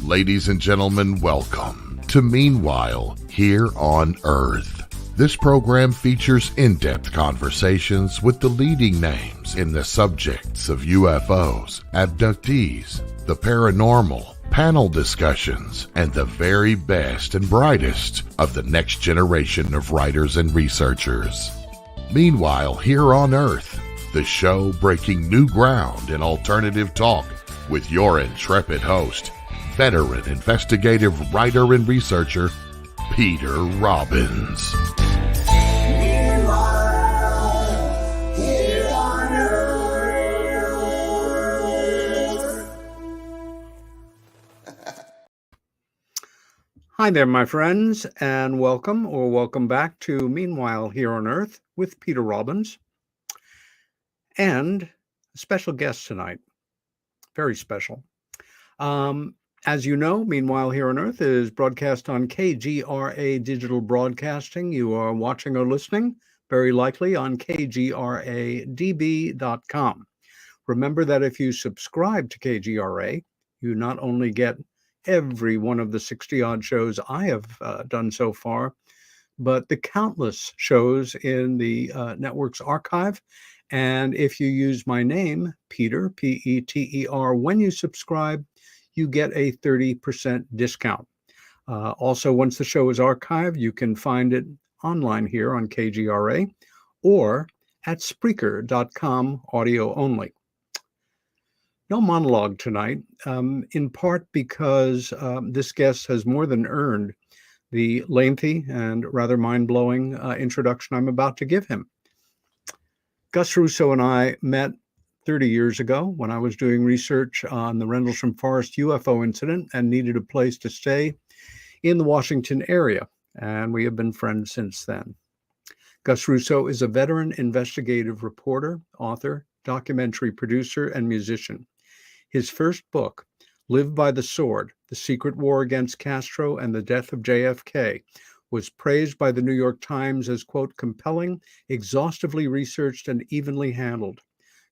Ladies and gentlemen, welcome to Meanwhile Here on Earth. This program features in-depth conversations with the leading names in the subjects of UFOs, abductees, the paranormal, panel discussions, and the very best and brightest of the next generation of writers and researchers. Meanwhile Here on Earth, the show breaking new ground in alternative talk with your intrepid host, veteran investigative writer and researcher, Peter Robbins. Hi there, my friends, and welcome back to Meanwhile Here on Earth with Peter Robbins. And a special guest tonight. Very special. As you know, Meanwhile Here on Earth is broadcast on KGRA Digital Broadcasting. You are watching or listening, very likely, on KGRADB.com. Remember that if you subscribe to KGRA, you not only get every one of the 60-odd shows I have done so far, but the countless shows in the network's archive. And if you use my name, Peter, P-E-T-E-R, when you subscribe, you get a 30% discount. Also, once the show is archived, you can find it online here on KGRA or at Spreaker.com, audio only. No monologue tonight, in part because this guest has more than earned the lengthy and rather mind-blowing introduction I'm about to give him. Gus Russo and I met 30 years ago when I was doing research on the Rendlesham Forest UFO incident and needed a place to stay in the Washington area, and we have been friends since then. Gus Russo is a veteran investigative reporter, author, documentary producer, and musician. His first book, Live by the Sword, The Secret War Against Castro and the Death of JFK, was praised by the New York Times as, quote, compelling, exhaustively researched, and evenly handled.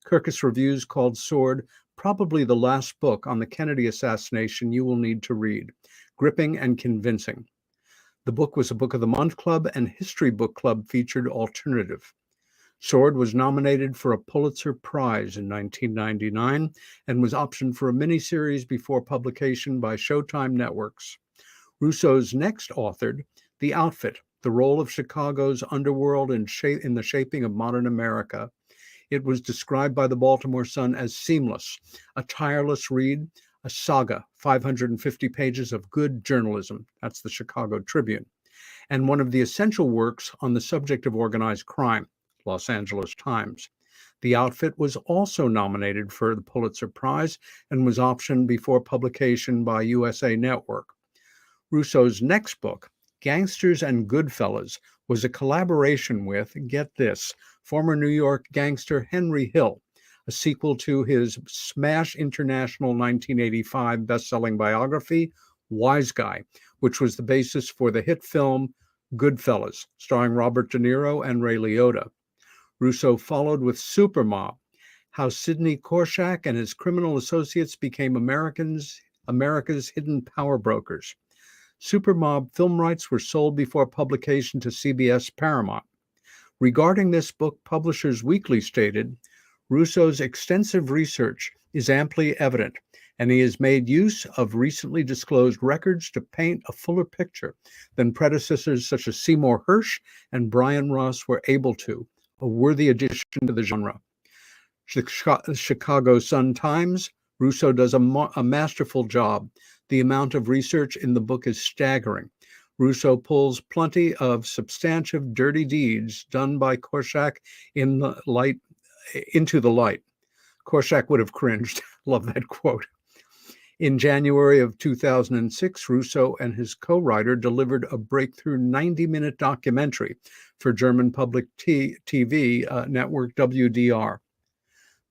Kirkus Reviews called Sword probably the last book on the Kennedy assassination you will need to read, gripping and convincing. The book was a Book of the Month Club and History Book Club featured alternative. Sword was nominated for a Pulitzer Prize in 1999 and was optioned for a miniseries before publication by Showtime Networks. Russo's next authored The Outfit, The Role of Chicago's Underworld in the Shaping of Modern America. It was described by the Baltimore Sun as seamless, a tireless read, a saga, 550 pages of good journalism. That's the Chicago Tribune. And one of the essential works on the subject of organized crime. Los Angeles Times. The Outfit was also nominated for the Pulitzer Prize and was optioned before publication by USA Network. Russo's next book, Gangsters and Goodfellas, was a collaboration with, get this, former New York gangster Henry Hill, a sequel to his smash international 1985 best-selling biography, Wise Guy, which was the basis for the hit film Goodfellas, starring Robert De Niro and Ray Liotta. Russo followed with Supermob, how Sidney Korshak and his criminal associates became America's hidden power brokers. Supermob film rights were sold before publication to CBS Paramount. Regarding this book, Publishers Weekly stated, Russo's extensive research is amply evident, and he has made use of recently disclosed records to paint a fuller picture than predecessors such as Seymour Hersh and Brian Ross were able to. A worthy addition to the genre. Chicago Sun-Times, Russo does a masterful job. The amount of research in the book is staggering. Russo pulls plenty of substantive dirty deeds done by Korshak into the light. Korshak would have cringed. Love that quote. In January of 2006, Russo and his co-writer delivered a breakthrough 90-minute documentary for German public TV network WDR.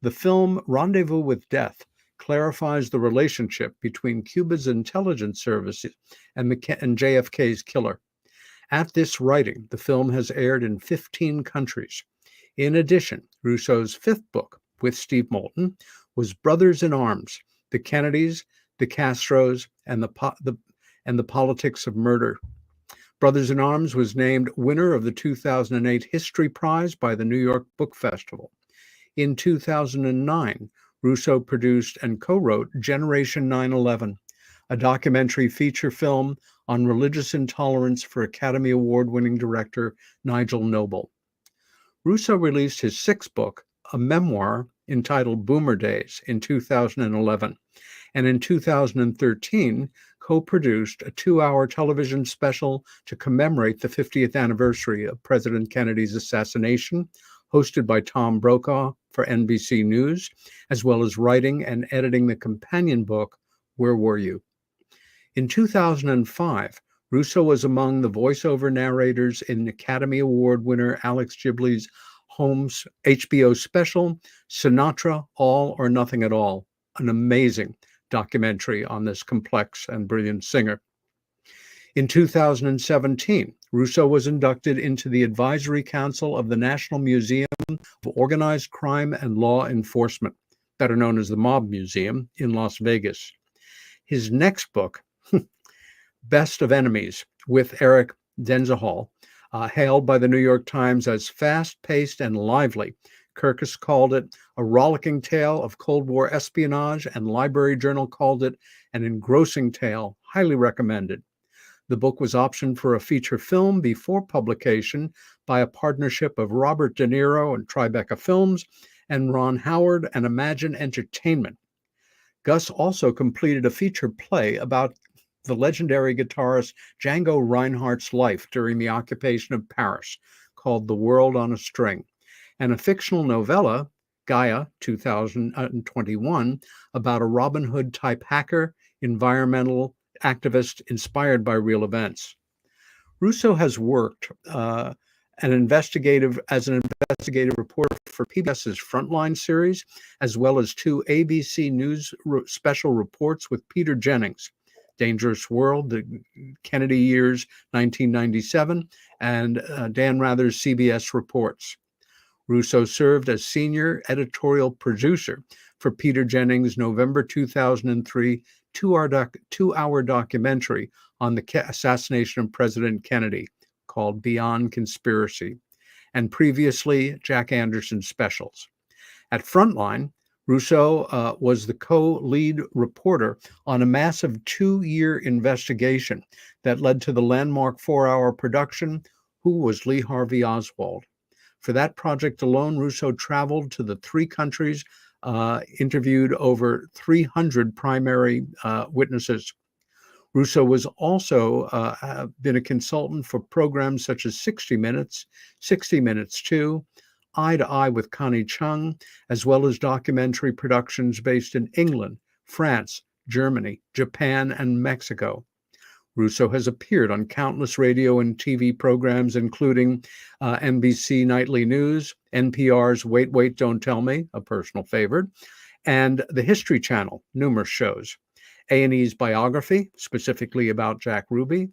The film Rendezvous with Death clarifies the relationship between Cuba's intelligence services and JFK's killer. At this writing, the film has aired in 15 countries. In addition, Russo's fifth book with Steve Moulton was Brothers in Arms: The Kennedys, the Castros, and the Politics of Murder. Brothers in Arms was named winner of the 2008 History Prize by the New York Book Festival. In 2009, Russo produced and co-wrote Generation 9/11, a documentary feature film on religious intolerance for Academy Award-winning director Nigel Noble. Russo released his sixth book, a memoir entitled Boomer Days, in 2011, and in 2013 co-produced a 2-hour television special to commemorate the 50th anniversary of President Kennedy's assassination, hosted by Tom Brokaw for NBC News, as well as writing and editing the companion book, Where Were You? In 2005, Russo was among the voiceover narrators in Academy Award winner Alex Gibley's Holmes HBO special, Sinatra, All or Nothing at All, an amazing documentary on this complex and brilliant singer. In 2017, Russo was inducted into the Advisory Council of the National Museum of Organized Crime and Law Enforcement, better known as the Mob Museum, in Las Vegas. His next book, Best of Enemies, with Eric Denzahal, hailed by the New York Times as fast-paced and lively. Kirkus called it a rollicking tale of Cold War espionage, and Library Journal called it an engrossing tale, highly recommended. The book was optioned for a feature film before publication by a partnership of Robert De Niro and Tribeca Films and Ron Howard and Imagine Entertainment. Gus also completed a feature play about the legendary guitarist Django Reinhardt's life during the occupation of Paris, called The World on a String, and a fictional novella, Gaia 2021, about a Robin Hood-type hacker, environmental activist inspired by real events. Russo has worked as an investigative reporter for PBS's Frontline series, as well as 2 ABC News special reports with Peter Jennings, Dangerous World, the Kennedy Years, 1997, and Dan Rather's CBS Reports. Russo served as senior editorial producer for Peter Jennings' November 2003 2-hour documentary on the assassination of President Kennedy called Beyond Conspiracy, and previously Jack Anderson specials. At Frontline, Russo was the co-lead reporter on a massive 2-year investigation that led to the landmark 4-hour production, Who Was Lee Harvey Oswald? For that project alone, Russo traveled to the 3 countries, interviewed over 300 primary witnesses. Russo was also been a consultant for programs such as 60 Minutes, 60 Minutes 2, Eye to Eye with Connie Chung, as well as documentary productions based in England, France, Germany, Japan, and Mexico. Russo has appeared on countless radio and TV programs, including NBC Nightly News, NPR's Wait, Wait, Don't Tell Me, a personal favorite, and the History Channel, numerous shows. A&E's Biography, specifically about Jack Ruby,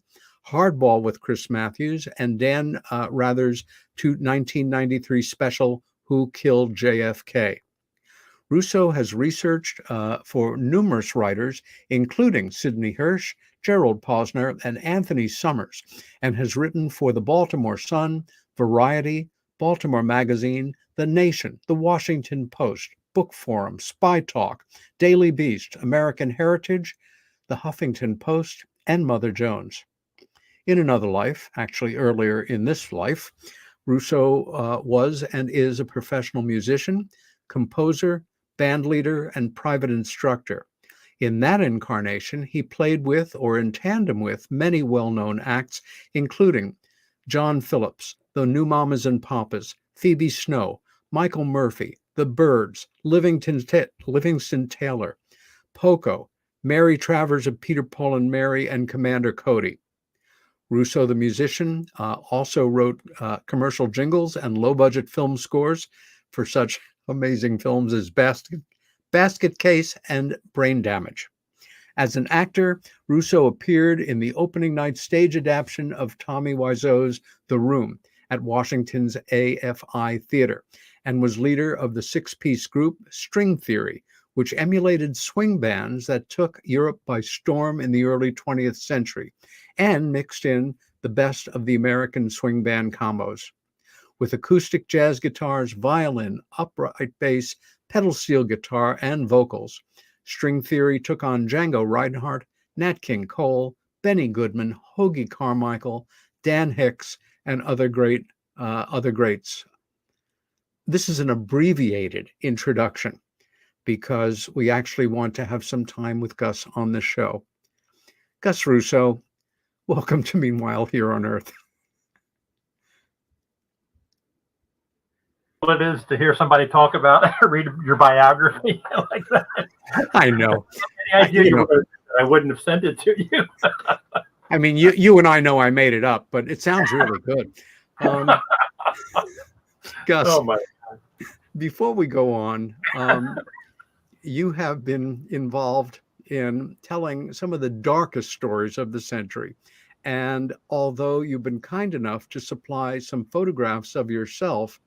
Hardball with Chris Matthews, and Dan Rather's 1993 special, Who Killed JFK? Russo has researched for numerous writers, including Sidney Hirsch, Gerald Posner, and Anthony Summers, and has written for the Baltimore Sun, Variety, Baltimore Magazine, The Nation, The Washington Post, Book Forum, Spy Talk, Daily Beast, American Heritage, The Huffington Post, and Mother Jones. In another life, actually earlier in this life, Russo was and is a professional musician, composer, band leader, and private instructor. In that incarnation, he played with or in tandem with many well-known acts, including John Phillips, the New Mamas and Papas, Phoebe Snow, Michael Murphy, The Byrds, Livingston Taylor, Poco, Mary Travers of Peter, Paul and Mary, and Commander Cody. Russo, the musician, also wrote commercial jingles and low-budget film scores for such amazing films as Basket Case and Brain Damage. As an actor, Russo appeared in the opening night stage adaptation of Tommy Wiseau's The Room at Washington's AFI Theater, and was leader of the six-piece group String Theory, which emulated swing bands that took Europe by storm in the early 20th century, and mixed in the best of the American swing band combos. With acoustic jazz guitars, violin, upright bass, pedal steel guitar, and vocals, String Theory took on Django Reinhardt, Nat King Cole, Benny Goodman, Hoagie Carmichael, Dan Hicks, and other greats. This is an abbreviated introduction because we actually want to have some time with Gus on the show. Gus Russo, welcome to Meanwhile Here on Earth. It is to hear somebody talk about read your biography like that. I know. Any idea you wrote it, I wouldn't have sent it to you. I mean, you and I know I made it up, but it sounds really good. Gus, oh my God. Before we go on, you have been involved in telling some of the darkest stories of the century. And although you've been kind enough to supply some photographs of yourself,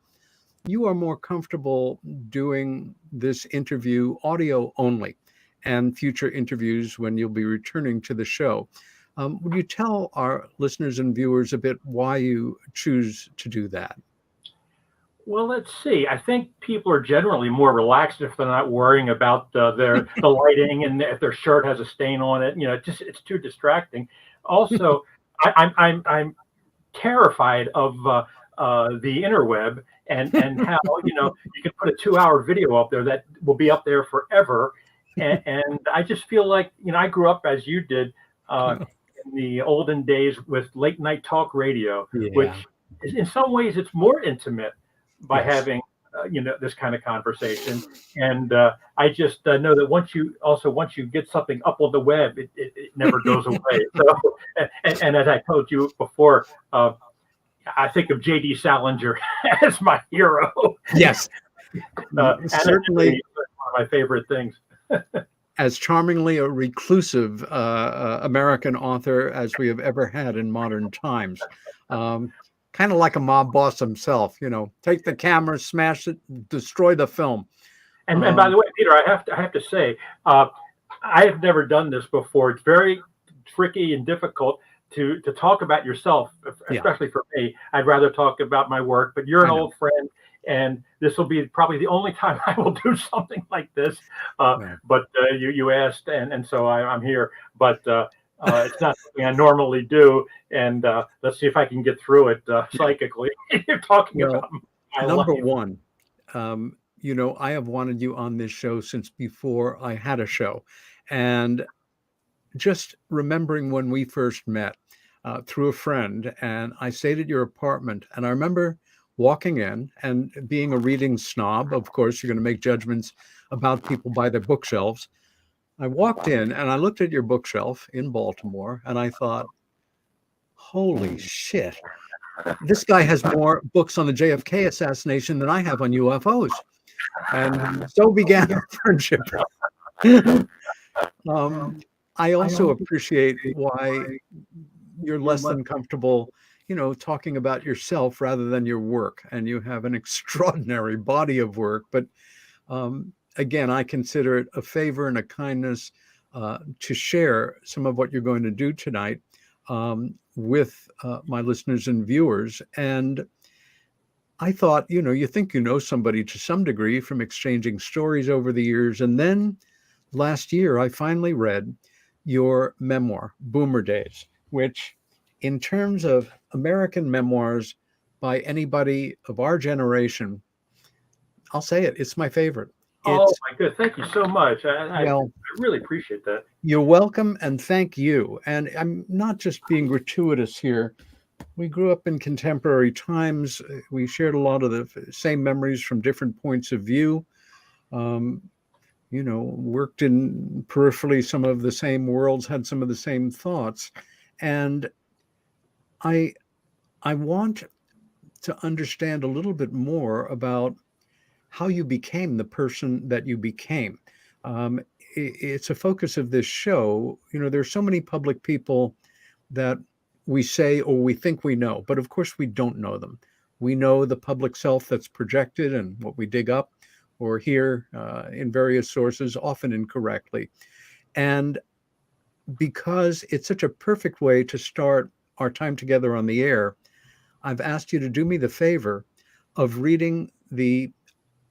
you are more comfortable doing this interview audio only, and future interviews when you'll be returning to the show. Would you tell our listeners and viewers a bit why you choose to do that? Well, let's see. I think people are generally more relaxed if they're not worrying about the lighting and if their shirt has a stain on it. You know, it's too distracting. Also, I'm terrified of the interweb and how you can put a 2-hour video up there that will be up there forever. And I just feel like I grew up as you did in the olden days with late night talk radio, which is, in some ways it's more intimate by having this kind of conversation. And I just know that once you get something up on the web, it never goes away. So and as I told you before, I think of J.D. Salinger as my hero. Yes, certainly one of my favorite things. As charmingly a reclusive American author as we have ever had in modern times. Kind of like a mob boss himself, take the camera, smash it, destroy the film. And by the way, Peter, I have to say, I have never done this before. It's very tricky and difficult to talk about yourself, especially for me. I'd rather talk about my work, but you're an old friend, and this will be probably the only time I will do something like this. But you asked, and so I'm here. But it's not something I normally do, and let's see if I can get through it psychically. You're talking about my number life. one. I have wanted you on this show since before I had a show, and just remembering when we first met through a friend, and I stayed at your apartment, and I remember walking in, and being a reading snob, of course, you're going to make judgments about people by their bookshelves. I walked in and I looked at your bookshelf in Baltimore, and I thought, holy shit, this guy has more books on the JFK assassination than I have on UFOs. And so began our friendship. I also appreciate why you're less than comfortable, talking about yourself rather than your work. And you have an extraordinary body of work. But again, I consider it a favor and a kindness to share some of what you're going to do tonight with my listeners and viewers. And I thought, you think you know somebody to some degree from exchanging stories over the years. And then last year, I finally read your memoir, Boomer Days, which in terms of American memoirs by anybody of our generation, I'll say it, it's my favorite. Oh my good, thank you so much. I really appreciate that. You're welcome, and thank you. And I'm not just being gratuitous here. We grew up in contemporary times. We shared a lot of the same memories from different points of view. Worked in peripherally some of the same worlds, had some of the same thoughts. And I want to understand a little bit more about how you became the person that you became. it's a focus of this show. There's so many public people that we say or we think we know, but of course we don't know them. We know the public self that's projected and what we dig up or hear in various sources, often incorrectly. And because it's such a perfect way to start our time together on the air, I've asked you to do me the favor of reading the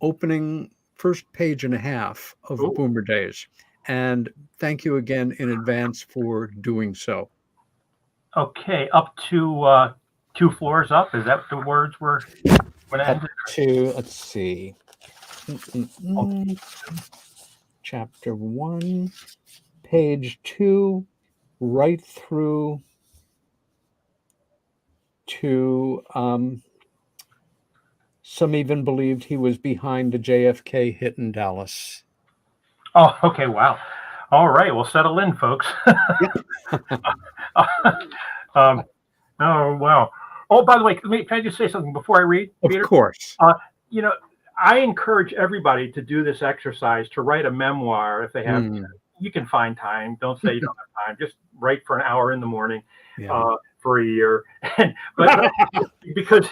opening first page and a half of Ooh. Boomer Days. And thank you again in advance for doing so. Okay, up to 2 floors up. Is that the words were when Up to, let's see, chapter 1, page 2, right through to some even believed he was behind the JFK hit in Dallas. Oh, okay, wow. All right, well, settle in, folks. Oh, wow. Oh, by the way, can I just say something before I read, Peter? Of course. I encourage everybody to do this exercise, to write a memoir if they have. You can find time. Don't say you don't have time. Just write for an hour in the morning for a year. But because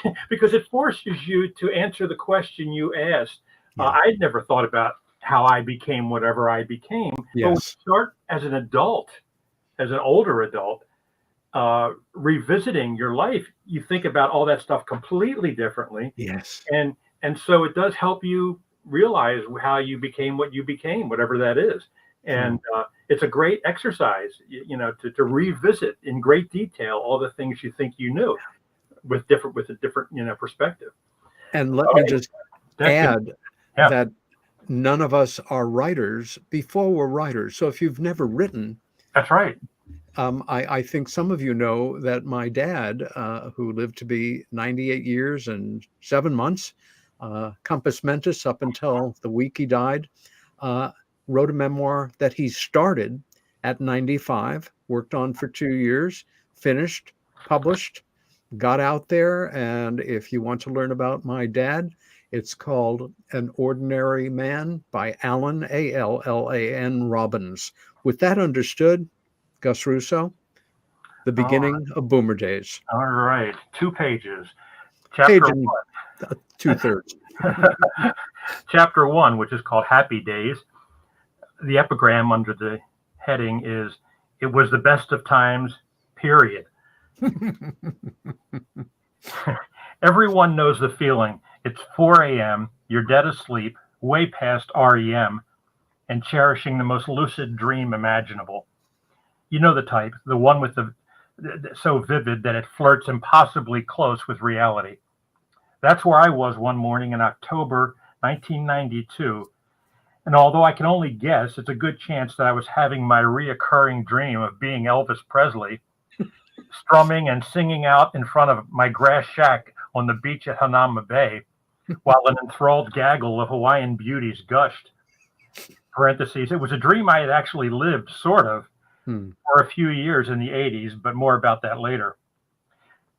it forces you to answer the question you asked. I'd never thought about how I became whatever I became. Yes. But when you start as an adult, as an older adult, revisiting your life, you think about all that stuff completely differently. Yes. And so it does help you realize how you became what you became, whatever that is. And it's a great exercise, to revisit in great detail all the things you think you knew with a different, perspective. And let me just add that none of us are writers before we're writers. So if you've never written, that's right. I think some of you know that my dad, who lived to be 98 years and 7 months, compos mentis up until the week he died, wrote a memoir that he started at 95, worked on for 2 years, finished, published, got out there. And if you want to learn about my dad, it's called An Ordinary Man by Alan, Allan Robbins. With that understood, Gus Russo, the beginning of Boomer Days. All right. 2 pages. Chapter Page 1. 2/3. Chapter 1, which is called Happy Days. The epigram under the heading is, "It was the best of times, period." Everyone knows the feeling. It's 4 a.m., you're dead asleep, way past REM, and cherishing the most lucid dream imaginable. You know the type, the one with the so vivid that it flirts impossibly close with reality. That's where I was one morning in October 1992. And although I can only guess, it's a good chance that I was having my reoccurring dream of being Elvis Presley, strumming and singing out in front of my grass shack on the beach at Hanauma Bay, while an enthralled gaggle of Hawaiian beauties gushed. Parentheses, it was a dream I had actually lived, sort of, for a few years in the 80s, but more about that later.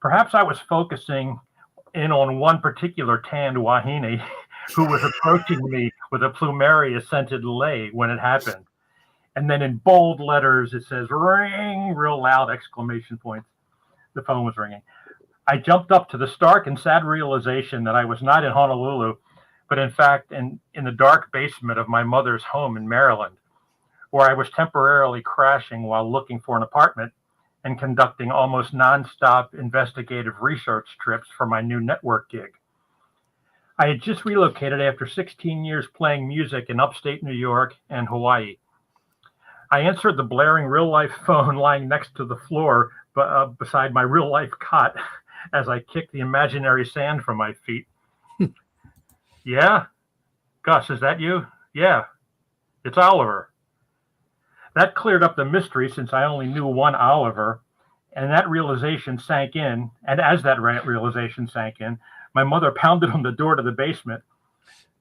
Perhaps I was focusing in on one particular tanned wahine who was approaching me with a plumeria-scented lei when it happened. And then in bold letters, it says, "Ring," real loud exclamation points. The phone was ringing. I jumped up to the stark and sad realization that I was not in Honolulu, but in fact in the dark basement of my mother's home in Maryland, where I was temporarily crashing while looking for an apartment and conducting almost nonstop investigative research trips for my new network gig. I had just relocated after 16 years playing music in upstate New York and Hawaii. I answered the blaring real-life phone lying next to the floor beside my real-life cot as I kicked the imaginary sand from my feet. "Yeah? Gus, is that you?" "Yeah, it's Oliver." That cleared up the mystery since I only knew one Oliver, and that realization sank in. And as that realization sank in, my mother pounded on the door to the basement.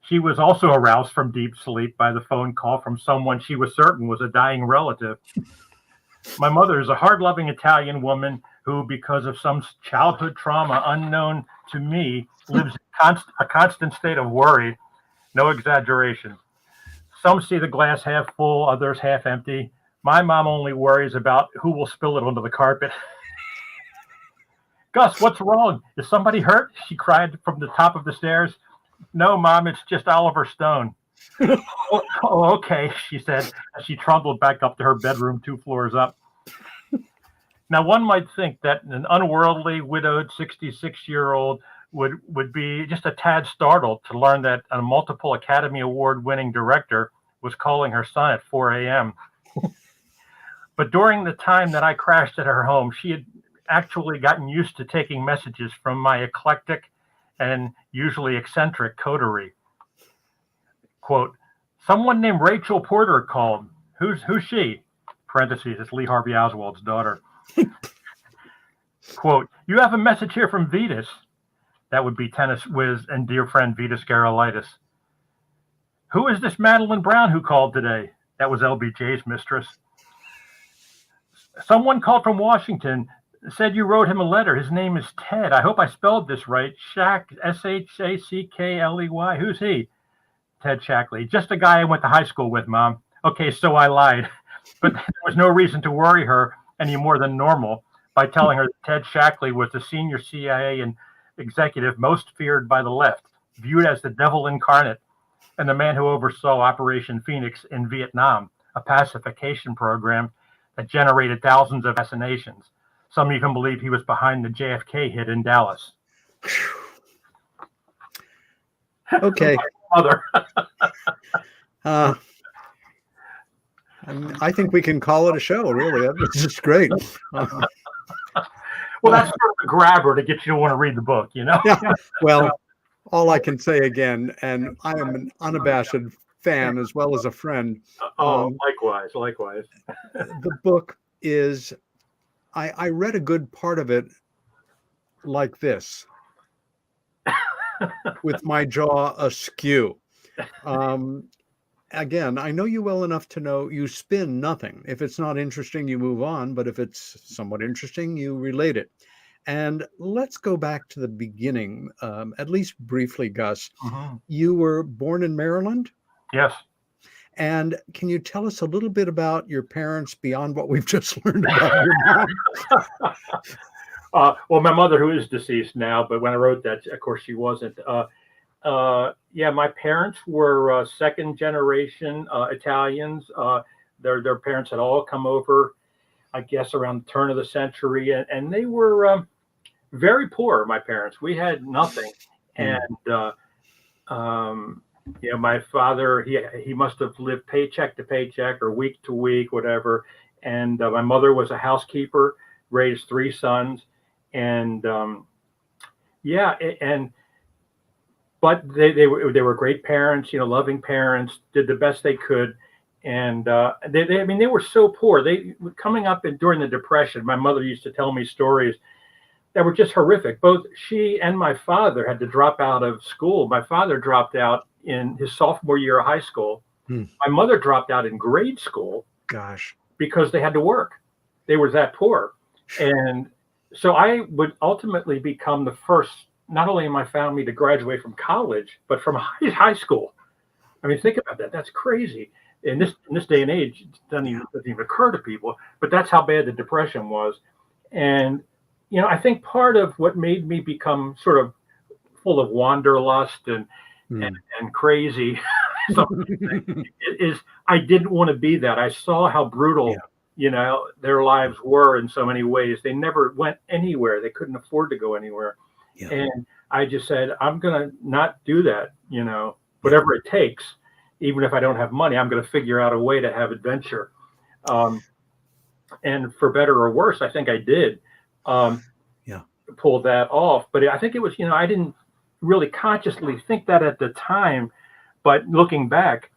She was also aroused from deep sleep by the phone call from someone she was certain was a dying relative. My mother is a hard-loving Italian woman who, because of some childhood trauma unknown to me, lives in a constant state of worry. No exaggeration. Some see the glass half full, others half empty. My mom only worries about who will spill it onto the carpet. Gus, what's wrong? Is somebody hurt? She cried from the top of the stairs. No, Mom, it's just Oliver Stone. Oh, okay, she said as she trundled back up to her bedroom 2 floors up. Now, one might think that an unworldly, widowed 66-year-old would be just a tad startled to learn that a multiple Academy Award-winning director was calling her son at 4 a.m. But during the time that I crashed at her home, she had actually gotten used to taking messages from my eclectic and usually eccentric coterie. Quote, someone named Rachel Porter called. Who's she? Parentheses, it's Lee Harvey Oswald's daughter. Quote, you have a message here from Vetus. That would be tennis whiz and dear friend Vetus Garolitis. Who is this Madeline Brown who called today? That was LBJ's mistress. Someone called from Washington, said you wrote him a letter. His name is Ted. I hope I spelled this right. Shack, Shackley. Who's he? Ted Shackley. Just a guy I went to high school with, Mom. Okay, so I lied. But there was no reason to worry her any more than normal by telling her that Ted Shackley was the senior CIA and executive most feared by the left, viewed as the devil incarnate, and the man who oversaw Operation Phoenix in Vietnam, a pacification program that generated thousands of assassinations. Some even believe he was behind the JFK hit in Dallas. Okay. Mother. I think we can call it a show, really. This is great. Well, that's sort of a grabber to get you to want to read the book, you know? Yeah. Well, all I can say again, and I am an unabashed fan as well as a friend. Likewise. The book is, I read a good part of it like this, with my jaw askew. Again, I know you well enough to know you spin nothing. If it's not interesting, you move on. But if it's somewhat interesting, you relate it. And let's go back to the beginning, at least briefly, Gus. Mm-hmm. You were born in Maryland? Yes. And can you tell us a little bit about your parents beyond what we've just learned about your mom? Well, my mother, who is deceased now, but when I wrote that, of course, she wasn't. My parents were second generation Italians. Their parents had all come over, I guess, around the turn of the century, and they were very poor. My parents, we had nothing, and my father, he must have lived paycheck to paycheck or week to week, whatever. And my mother was a housekeeper, raised 3 sons, but they were great parents, loving parents, did the best they could. And they were so poor. They coming up during the Depression, my mother used to tell me stories that were just horrific. Both she and my father had to drop out of school. My father dropped out in his sophomore year of high school. My mother dropped out in grade school. Gosh. Because they had to work. They were that poor. And so I would ultimately become the first, not only in my family, to graduate from college, but from high school. I mean, think about that. That's crazy. In this day and age, it doesn't even occur to people, but that's how bad the Depression was. And, I think part of what made me become sort of full of wanderlust and crazy is I didn't want to be that. I saw how brutal, their lives were in so many ways. They never went anywhere. They couldn't afford to go anywhere. Yeah. And I just said, I'm going to not do that, whatever it takes. Even if I don't have money, I'm going to figure out a way to have adventure. And for better or worse, I think I did pull that off. But I think it was, I didn't really consciously think that at the time. But looking back,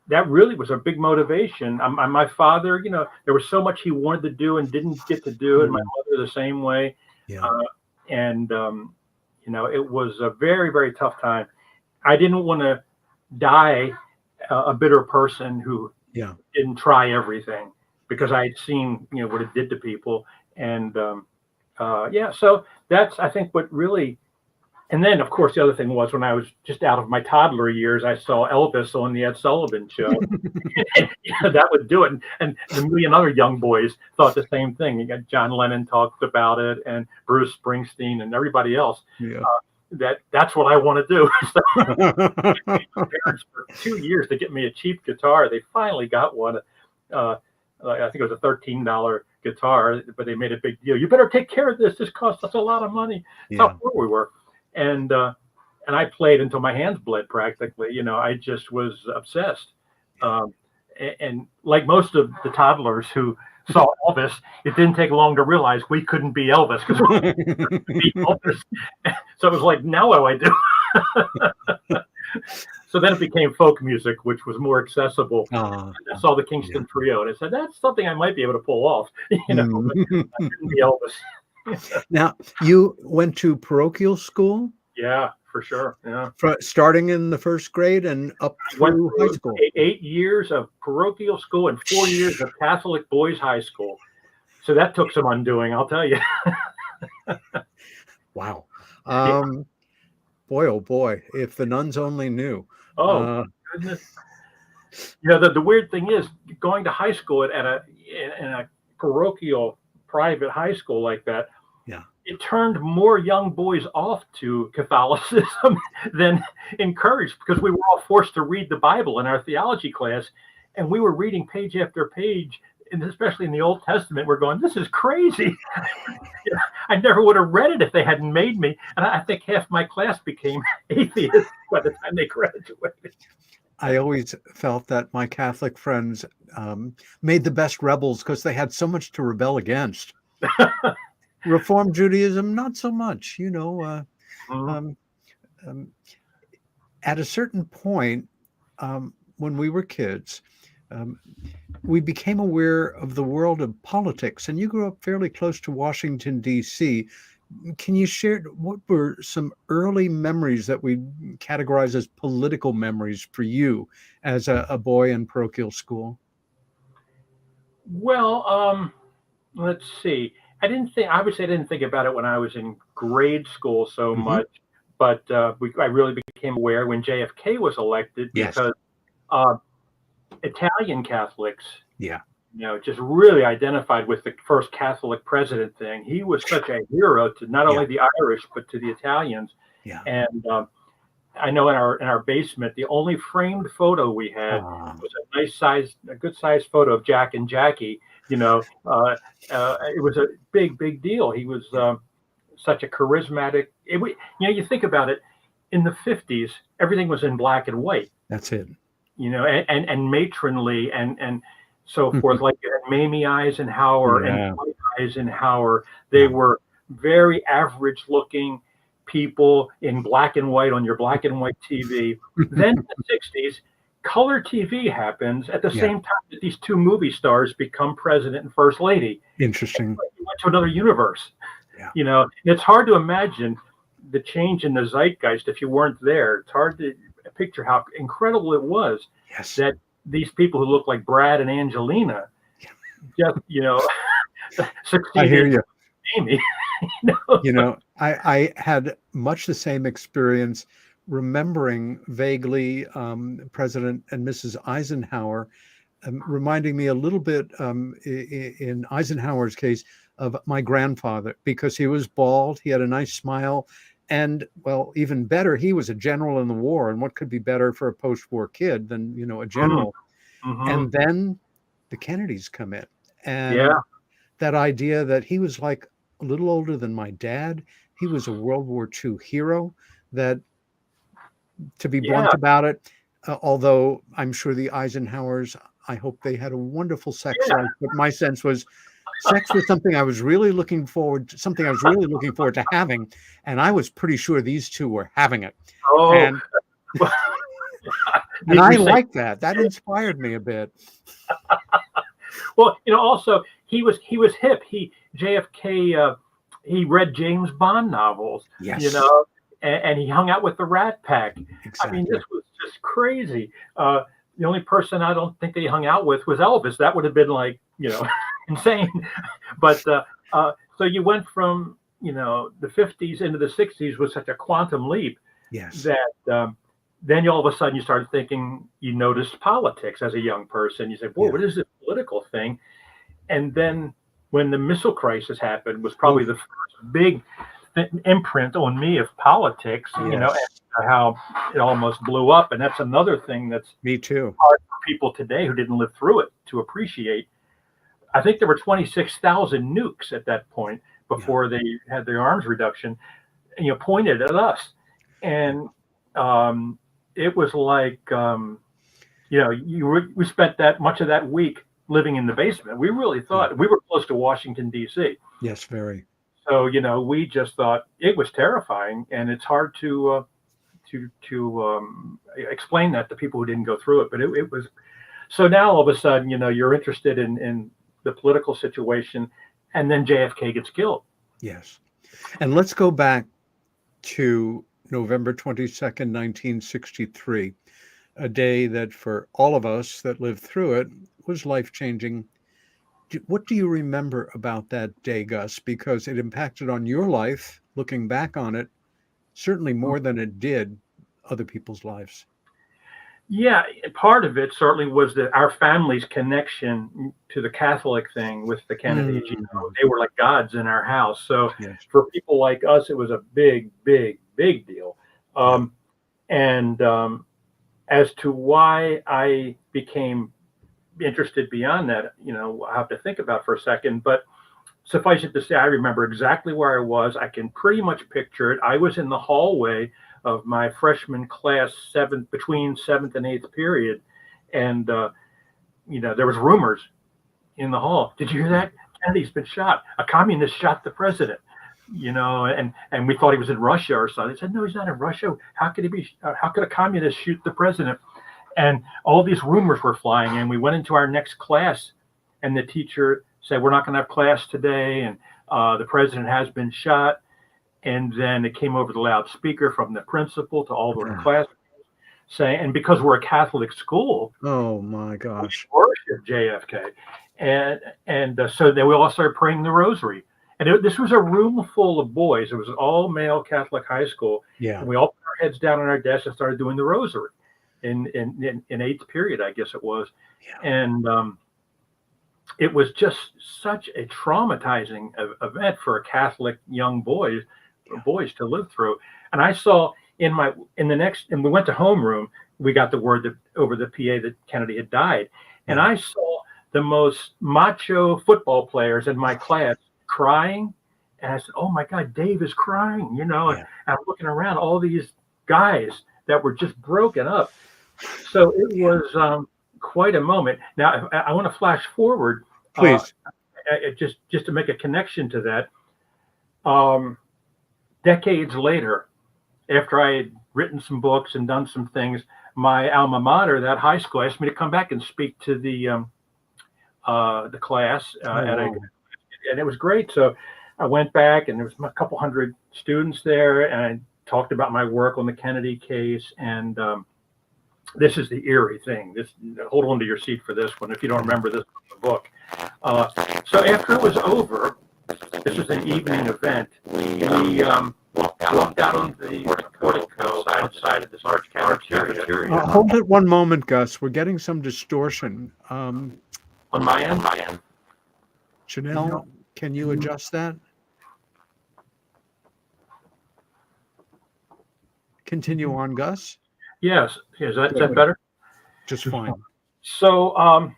that really was a big motivation. My father, there was so much he wanted to do and didn't get to do. And my mother the same way. Yeah. It was a very, very tough time. I didn't want to die a bitter person who didn't try everything, because I had seen, what it did to people. And so that's, I think, what really And then, of course, the other thing was when I was just out of my toddler years, I saw Elvis on the Ed Sullivan Show. That would do it. And a million other young boys thought the same thing. You got John Lennon talked about it, and Bruce Springsteen, and everybody else. Yeah. That's what I want to do. So my parents for 2 years to get me a cheap guitar. They finally got one. I think it was a $13 guitar, but they made a big deal. You better take care of this. This costs us a lot of money. That's how poor we were. And I played until my hands bled practically. I just was obsessed. And like most of the toddlers who saw Elvis, it didn't take long to realize we couldn't be Elvis because we couldn't be Elvis. So it was like, now what do I do? So then it became folk music, which was more accessible. I saw the Kingston Trio, and I said, that's something I might be able to pull off. But I couldn't be Elvis. Now, you went to parochial school? Yeah, for sure. Yeah. Starting in the first grade and up through high school? 8 years of parochial school and 4 years of Catholic boys' high school. So that took some undoing, I'll tell you. Wow. Boy, oh boy, if the nuns only knew. Oh, goodness. The weird thing is going to high school in a parochial private high school like that, it turned more young boys off to Catholicism than encouraged, because we were all forced to read the Bible in our theology class, and we were reading page after page, and especially in the Old Testament, we're going, this is crazy. I never would have read it if they hadn't made me, and I think half my class became atheists by the time they graduated. I always felt that my Catholic friends made the best rebels because they had so much to rebel against. Reform Judaism, not so much. At a certain point, when we were kids, we became aware of the world of politics, and you grew up fairly close to Washington, D.C. Can you share what were some early memories that we categorize as political memories for you as a boy in parochial school? Well, let's see. I didn't think about it when I was in grade school so much, but I really became aware when JFK was elected, because Italian Catholics, just really identified with the first Catholic president thing. He was such a hero to not only the Irish, but to the Italians. And I know in our basement, the only framed photo we had was a good sized photo of Jack and Jackie. It was a big deal. He was such a charismatic. You think about it, in the 50s, everything was in black and white. That's it. And matronly and so forth. Like Mamie Eisenhower and Dwight Eisenhower, they were very average looking people in black and white on your black and white TV. Then in the 60s, color TV happens at the same time that these two movie stars become president and first lady. Interesting. You went to another universe. It's hard to imagine the change in the zeitgeist if you weren't there. It's hard to picture how incredible it was that these people who look like Brad and Angelina just, succeeded. I hear you. Amy. I had much the same experience, remembering vaguely President and Mrs. Eisenhower, reminding me a little bit in Eisenhower's case of my grandfather, because he was bald, he had a nice smile, and, well, even better, he was a general in the war, and what could be better for a post-war kid than, a general? And then the Kennedys come in, and that idea that he was like a little older than my dad, he was a World War II hero, that, to be blunt about it, although I'm sure the Eisenhowers, I hope they had a wonderful sex life, but my sense was sex was something I was really looking forward to having, and I was pretty sure these two were having it. And I like that. That inspired me a bit. Well, also he was hip. JFK he read James Bond novels. And he hung out with the Rat Pack. Exactly. I mean, this was just crazy. The only person I don't think they hung out with was Elvis. That would have been like, insane. But so you went from the 50s into the 60s was such a quantum leap Yes. that then all of a sudden you started thinking, you noticed politics as a young person. You say, boy, Yeah. what is this political thing? And then when the missile crisis happened was probably the first big imprint on me of politics, and how it almost blew up. And that's another thing that's Me too. hard for people today who didn't live through it to appreciate. I think there were 26,000 nukes at that point before they had their arms reduction, pointed at us. And it was like, we spent that much of that week living in the basement. We really thought we were close to Washington, D.C. Yes, very. So, we just thought it was terrifying, and it's hard to explain that to people who didn't go through it. But it was. So now all of a sudden, you're interested in the political situation, and then JFK gets killed. Yes. And let's go back to November 22nd, 1963, a day that for all of us that lived through it was life-changing. What do you remember about that day, Gus? Because it impacted on your life, looking back on it, certainly more than it did other people's lives. Yeah, part of it certainly was that our family's connection to the Catholic thing with the Kennedys. They were like gods in our house. So for people like us, it was a big, big, big deal. And as to why I became interested beyond that, I have to think about for a second. But suffice it to say, I remember exactly where I was. I can pretty much picture it. I was in the hallway of my freshman class, between 7th and 8th period. And, there was rumors in the hall. Did you hear that? Kennedy's been shot. A communist shot the president, and we thought he was in Russia or something. They said, no, he's not in Russia. How could a communist shoot the president? And all these rumors were flying in. We went into our next class, and the teacher said, we're not going to have class today. And the president has been shot. And then it came over the loudspeaker from the principal to all the classmates saying, and because we're a Catholic school, oh my gosh, we worship JFK. And so then we all started praying the rosary. And this was a room full of boys. It was an all male Catholic high school. Yeah. And we all put our heads down on our desks and started doing the rosary in 8th period, I guess it was. Yeah. And it was just such a traumatizing event for a Catholic young boys to live through. And I saw and we went to homeroom, we got the word that over the PA that Kennedy had died. And I saw the most macho football players in my class crying. And I said, oh my God, Dave is crying, And I'm looking around, all these guys that were just broken up. So it was quite a moment. Now, I want to flash forward. Please. Just to make a connection to that. Decades later, after I had written some books and done some things, my alma mater, that high school, asked me to come back and speak to the class, and it was great. So I went back, and there was a couple hundred students there, and I talked about my work on the Kennedy case. And this is the eerie thing. Hold on to your seat for this one if you don't remember this from the book. So after it was over, this was an evening event. We walked out on the portico outside of this large cafeteria. Hold it one moment, Gus. We're getting some distortion. On my end. Chanel, can you adjust that? Continue on, Gus. Yes. Is that better? Just fine. So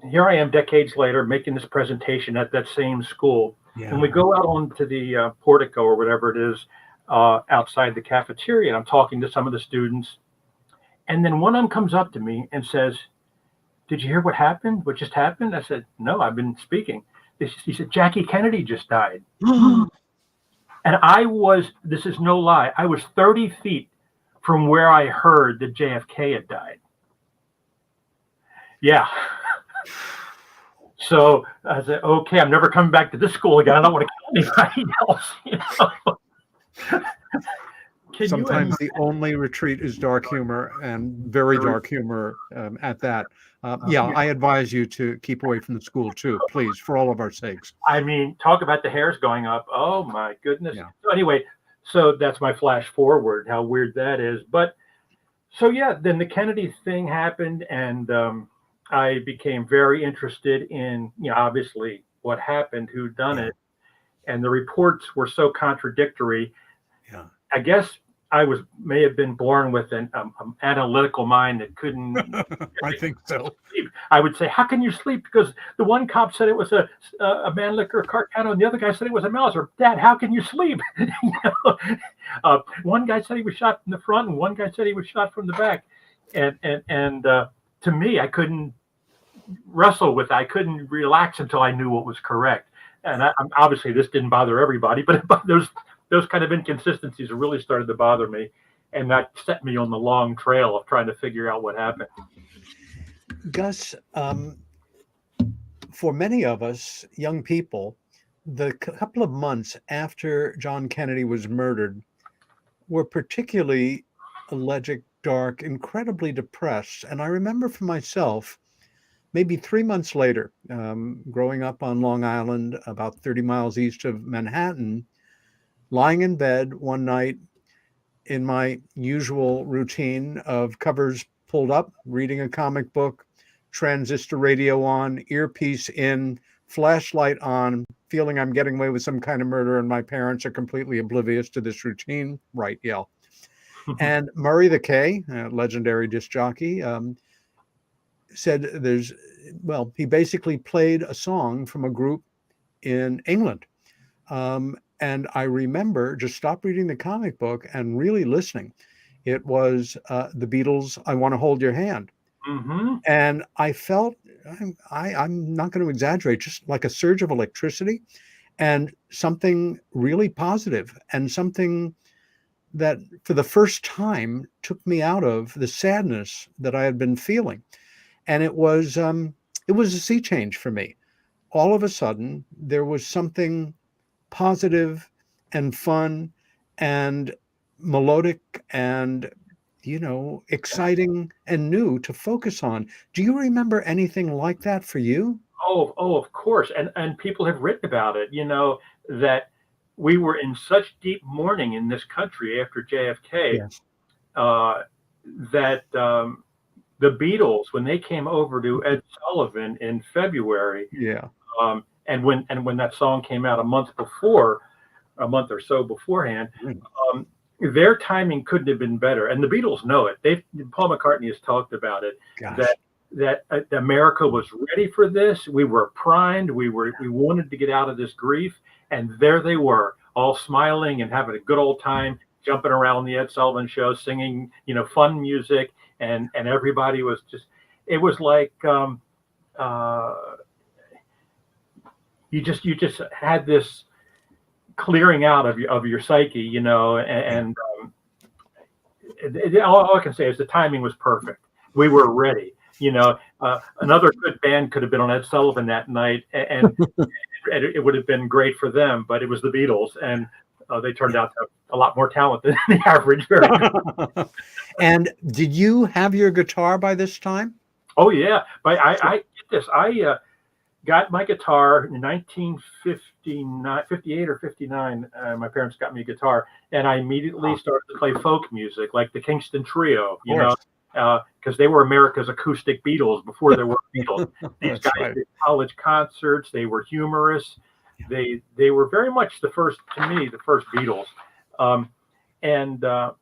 here I am decades later making this presentation at that same school. Yeah. And we go out onto the portico or whatever it is outside the cafeteria, and I'm talking to some of the students. And then one of them comes up to me and says, did you hear what happened? What just happened? I said, no, I've been speaking. He said, Jackie Kennedy just died. And this is no lie, I was 30 feet from where I heard that JFK had died. Yeah. So I said, okay, I'm never coming back to this school again. I don't want to kill anybody else. Sometimes the only retreat is dark humor, and very dark humor at that. Yeah, I advise you to keep away from the school too, please, for all of our sakes. I mean, talk about the hairs going up. Oh my goodness. Yeah. So anyway, so that's my flash forward, how weird that is. But so yeah, then the Kennedy thing happened, and I became very interested in, obviously what happened, who done Yeah. it, and the reports were so contradictory. Yeah. I guess I may have been born with an analytical mind that couldn't I think so. sleep. I would say, "How can you sleep?" Because the one cop said it was a Mannlicher Carcano, and the other guy said it was a Mauser. Dad, how can you sleep? One guy said he was shot from the front, and one guy said he was shot from the back. And to me, I couldn't wrestle with. I couldn't relax until I knew what was correct. And obviously, this didn't bother everybody, but those kind of inconsistencies really started to bother me, and that set me on the long trail of trying to figure out what happened. Gus, for many of us young people, the couple of months after John Kennedy was murdered were particularly elegiac, dark, incredibly depressed. And I remember for myself, maybe 3 months later, growing up on Long Island, about 30 miles east of Manhattan, lying in bed one night in my usual routine of covers pulled up, reading a comic book, transistor radio on, earpiece in, flashlight on, feeling I'm getting away with some kind of murder, and my parents are completely oblivious to this routine. Right, yeah. And Murray the K, legendary disc jockey, said he basically played a song from a group in England. And I remember just stop reading the comic book and really listening. It was the Beatles' I Want to Hold Your Hand. Mm-hmm. And I felt, I'm not going to exaggerate, just like a surge of electricity and something really positive, and something that for the first time took me out of the sadness that I had been feeling. And it was a sea change for me. All of a sudden, there was something positive and fun and melodic and exciting and new to focus on. Do you remember anything like that for you? Oh, of course. And people have written about it, that we were in such deep mourning in this country after JFK. Yes. That the Beatles, when they came over to Ed Sullivan in February, Yeah. And when that song came out a month or so beforehand, their timing couldn't have been better. And the Beatles know it. Paul McCartney has talked about it. Gosh. That America was ready for this. We were primed. We wanted to get out of this grief, and there they were, all smiling and having a good old time, jumping around the Ed Sullivan Show, singing fun music, and everybody was just. It was like you just had this clearing out of your psyche, and all I can say is the timing was perfect. We were ready. Another good band could have been on Ed Sullivan that night, and it would have been great for them. But it was the Beatles, and they turned out to have a lot more talent than the average. And did you have your guitar by this time? Oh yeah, but I get this. I got my guitar in 1959, 58 or 59. My parents got me a guitar, and I immediately started to play folk music, like the Kingston Trio, because they were America's acoustic Beatles before there were Beatles. These guys did college concerts. They were humorous. They were very much the first Beatles. And I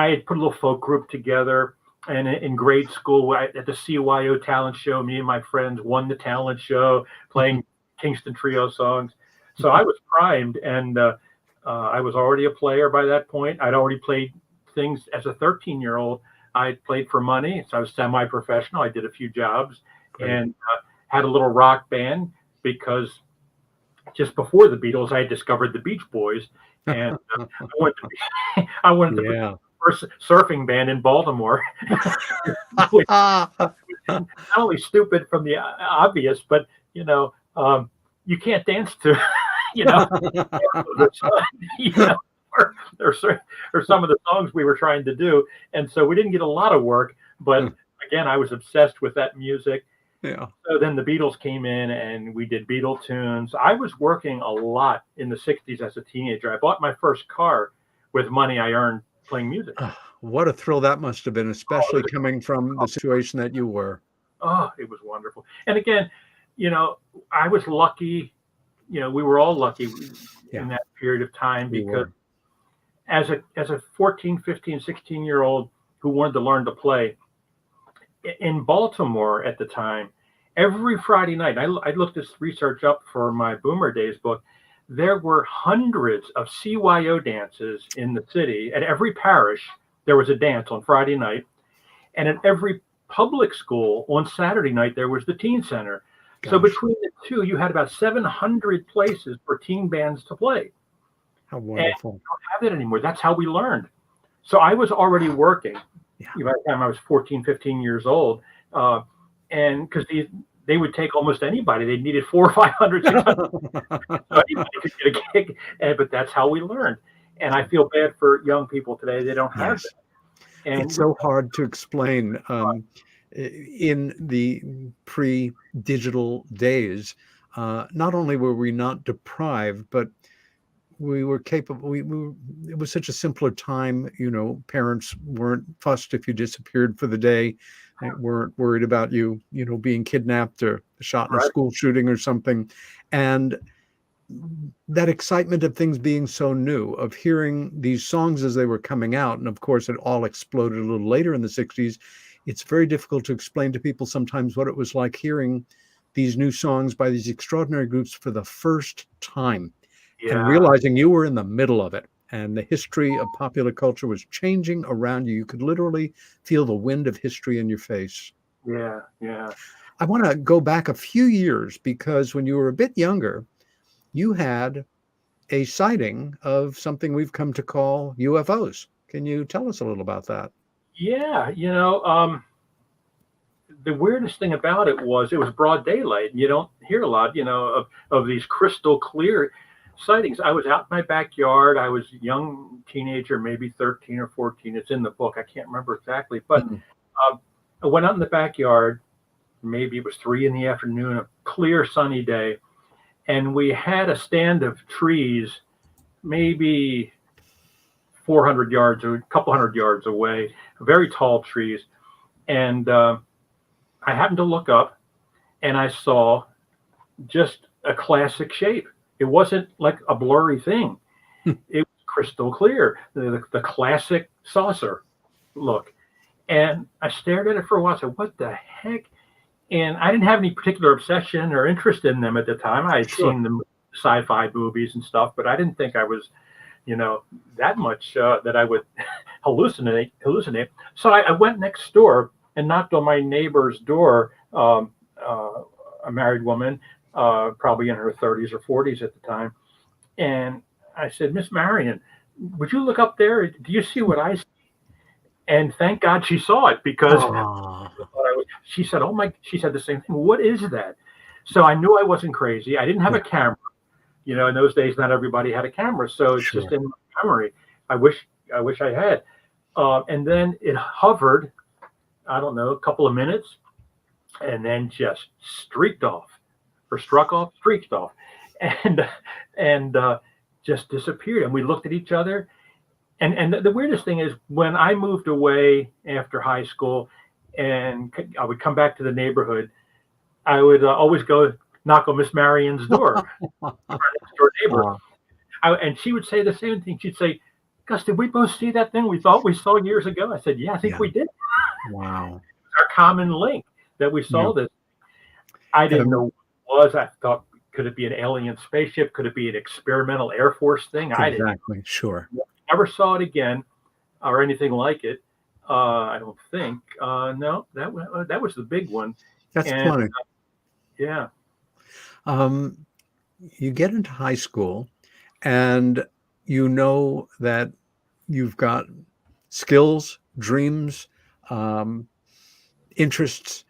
had put a little folk group together. And in grade school, at the CYO talent show, me and my friends won the talent show playing Kingston Trio songs. So I was primed, and I was already a player by that point. I'd already played things as a 13-year-old. I played for money, so I was semi-professional. I did a few jobs. Great. And had a little rock band, because just before the Beatles, I had discovered the Beach Boys, and I wanted to be first surfing band in Baltimore. Not only stupid from the obvious, but you can't dance to or some of the songs we were trying to do, and so we didn't get a lot of work, but again, I was obsessed with that music. Yeah. So then the Beatles came in and we did Beatle tunes. I was working a lot in the 60s as a teenager. I bought my first car with money I earned playing music. What a thrill that must have been, especially Oh, coming from the situation that you were. oh, it was wonderful. And again, I was lucky. We were all lucky Yeah, in that period of time we because were. as a 14, 15, 16-year-old who wanted to learn to play in Baltimore at the time, every Friday night, I looked this research up for my Boomer Days book. There were hundreds of CYO dances in the city. At every parish, there was a dance on Friday night. And at every public school on Saturday night, there was the teen center. So Gosh, between the two, you had about 700 places for teen bands to play. how And wonderful. we don't have that anymore. That's how we learned. So I was already working Yeah. by the time I was 14, 15 years old. And because they would take almost anybody. They needed 400 or 500, 600. So anybody could get a gig. But that's how we learned. And I feel bad for young people today. They don't have Yes. that. And It's so hard to explain. In the pre-digital days, not only were we not deprived, but we were capable. It was such a simpler time. Parents weren't fussed if you disappeared for the day. They weren't worried about you, being kidnapped or shot in a Right. school shooting or something. And that excitement of things being so new, of hearing these songs as they were coming out, and of course it all exploded a little later in the 60s. It's very difficult to explain to people sometimes what it was like hearing these new songs by these extraordinary groups for the first time and Yeah. realizing you were in the middle of it and the history of popular culture was changing around you. You could literally feel the wind of history in your face. Yeah. Yeah. I want to go back a few years because when you were a bit younger, you had a sighting of something we've come to call UFOs. Can you tell us a little about that? Yeah. The weirdest thing about it was broad daylight. You don't hear a lot, of these crystal clear sightings. I was out in my backyard. I was a young teenager, maybe 13 or 14. It's in the book. I can't remember exactly, but I went out in the backyard. Maybe it was 3 p.m, a clear sunny day. And we had a stand of trees, maybe 400 yards or a couple hundred yards away, very tall trees. And I happened to look up and I saw just a classic shape. It wasn't like a blurry thing. It was crystal clear, the classic saucer look. And I stared at it for a while. I said, what the heck? And I didn't have any particular obsession or interest in them at the time. I had seen the sci-fi movies and stuff, but I didn't think I was, that much that I would hallucinate. So I went next door and knocked on my neighbor's door, a married woman, probably in her 30s or 40s at the time. And I said, Miss Marion, would you look up there? Do you see what I see? And thank God she saw it because she said, she said the same thing. What is that? So I knew I wasn't crazy. I didn't have a camera. In those days, not everybody had a camera. So it's just in my memory. I wish I had. And then it hovered, I don't know, a couple of minutes and then just streaked off or struck off, streaked off and just disappeared. And we looked at each other. And the weirdest thing is when I moved away after high school and I would come back to the neighborhood, I would always go knock on Miss Marion's door, our next door neighbor. And she would say the same thing. She'd say, Gus, did we both see that thing we thought we saw years ago? I said, yeah, I think we did. Wow. Our common link that we saw this. I didn't know what it was. I thought, could it be an alien spaceship? Could it be an experimental Air Force thing? I didn't. Exactly. Sure. Never saw it again or anything like it. I don't think. No, that was the big one. That's funny. Yeah. You get into high school and you know that you've got skills, dreams, interests.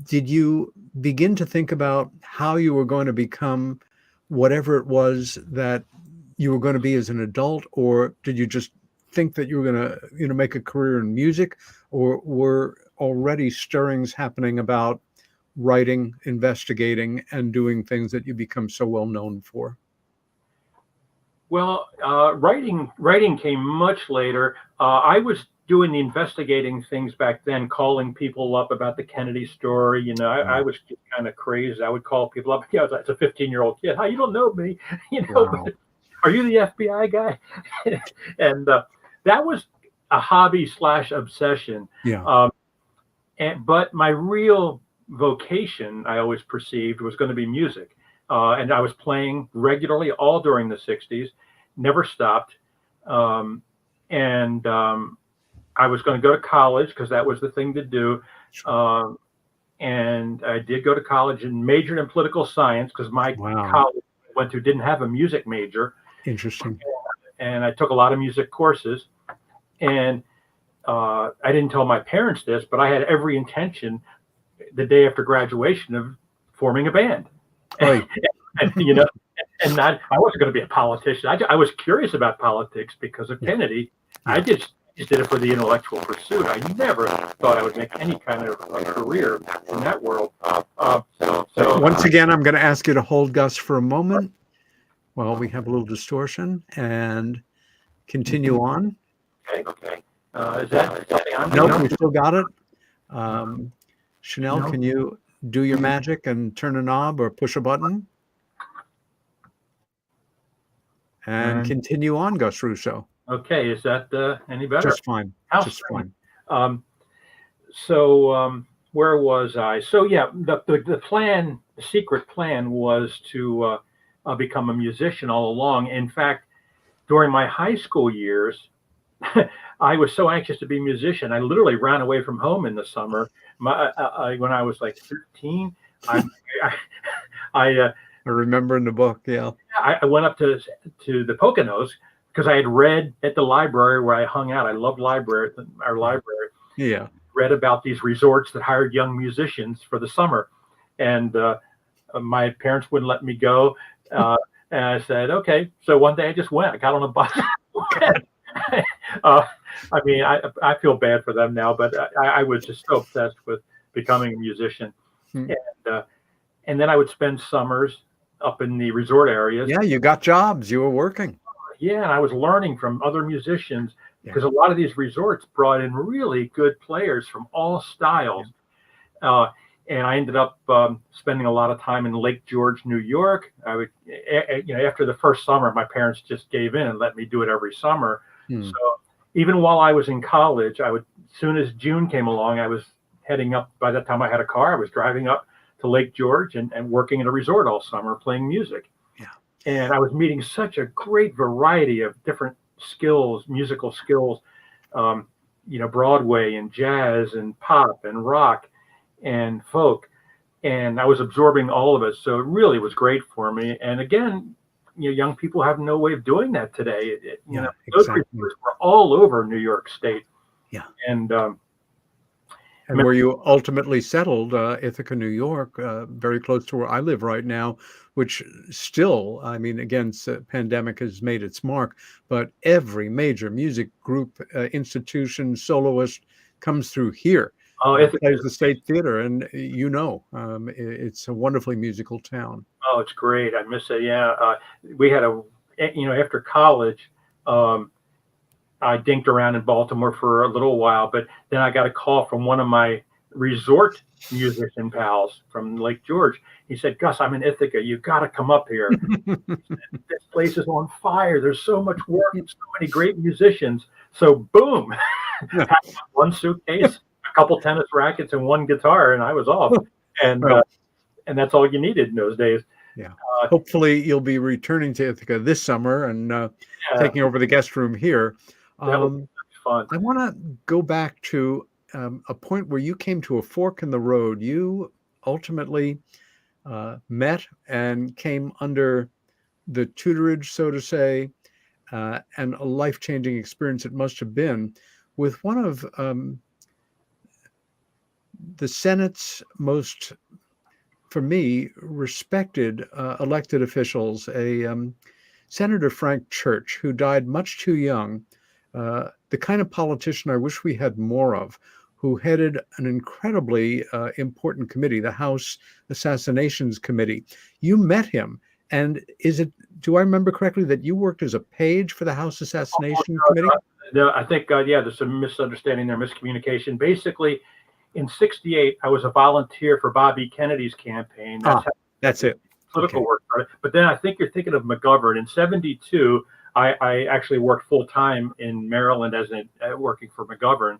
Did you begin to think about how you were going to become whatever it was that you were going to be as an adult, or did you just think that you were going to, make a career in music, or were already stirrings happening about writing, investigating, and doing things that you become so well known for? Well, writing came much later. I was doing the investigating things back then, calling people up about the Kennedy story. I was just kind of crazy. I would call people up. Yeah, it's a 15-year-old kid. How you don't know me? Wow. But are you the FBI guy? And that was a hobby / obsession. Yeah. But my real vocation, I always perceived, was going to be music. And I was playing regularly all during the 60s, never stopped. And I was going to go to college because that was the thing to do. And I did go to college and majored in political science because my college I went to didn't have a music major. Interesting. And I took a lot of music courses. And I didn't tell my parents this, but I had every intention the day after graduation of forming a band. Right. and I wasn't going to be a politician. I was curious about politics because of Kennedy. I just did it for the intellectual pursuit. I never thought I would make any kind of a career in that world. So once again, I'm going to ask you to hold Gus for a moment while we have a little distortion and continue on. Okay. Is that on? No, we still got it. Chanel, can you do your magic and turn a knob or push a button? And continue on, Gus Russo. Okay, is that any better? Just fine. Just fine. Where was I? So yeah, the plan, the secret plan was to become a musician all along. In fact, during my high school years, I was so anxious to be a musician. I literally ran away from home in the summer. When I was like 13, I remember in the book. Yeah, I went up to the Poconos because I had read at the library where I hung out. I loved our library. Yeah, read about these resorts that hired young musicians for the summer, and my parents wouldn't let me go. And I said, okay. So one day I just went. I got on a bus. I mean, I feel bad for them now, but I was just so obsessed with becoming a musician. And then I would spend summers up in the resort areas. Yeah, you got jobs. You were working. Yeah, and I was learning from other musicians because a lot of these resorts brought in really good players from all styles. And I ended up spending a lot of time in Lake George, New York. I would, after the first summer, my parents just gave in and let me do it every summer. So even while I was in college, as soon as June came along, I was heading up. By that time I had a car. I was driving up to Lake George and working at a resort all summer playing music. Yeah. And I was meeting such a great variety of different skills, musical skills, Broadway and jazz and pop and rock and folk. And I was absorbing all of it. So it really was great for me. And again, young people have no way of doing that today. Those resorts were all over New York State. Yeah. And where you ultimately settled, Ithaca, New York, very close to where I live right now, which still, I mean, again, pandemic has made its mark, but every major music group, institution, soloist comes through here. Ithaca plays the State Theater, and it's a wonderfully musical town. Oh, it's great. I miss it. Yeah. We had after college, I dinked around in Baltimore for a little while, but then I got a call from one of my resort musician pals from Lake George. He said, Gus, I'm in Ithaca. You got to come up here. This place is on fire. There's so much work and so many great musicians. So boom, one suitcase, a couple tennis rackets and one guitar, and I was off. And that's all you needed in those days. Yeah. Hopefully you'll be returning to Ithaca this summer and taking over the guest room here. That was fun. I want to go back to a point where you came to a fork in the road. You ultimately met and came under the tutorage, so to say, and a life-changing experience it must have been with one of the Senate's most, for me, respected elected officials, Senator Frank Church, who died much too young, the kind of politician I wish we had more of, who headed an incredibly important committee, the House Assassinations Committee. You met him, and do I remember correctly that you worked as a page for the House Assassination Committee? No, I think, yeah, there's some misunderstanding there, miscommunication. Basically, in '68, I was a volunteer for Bobby Kennedy's campaign. That's it. Political work started. But then I think you're thinking of McGovern. In '72, I actually worked full time in Maryland working for McGovern,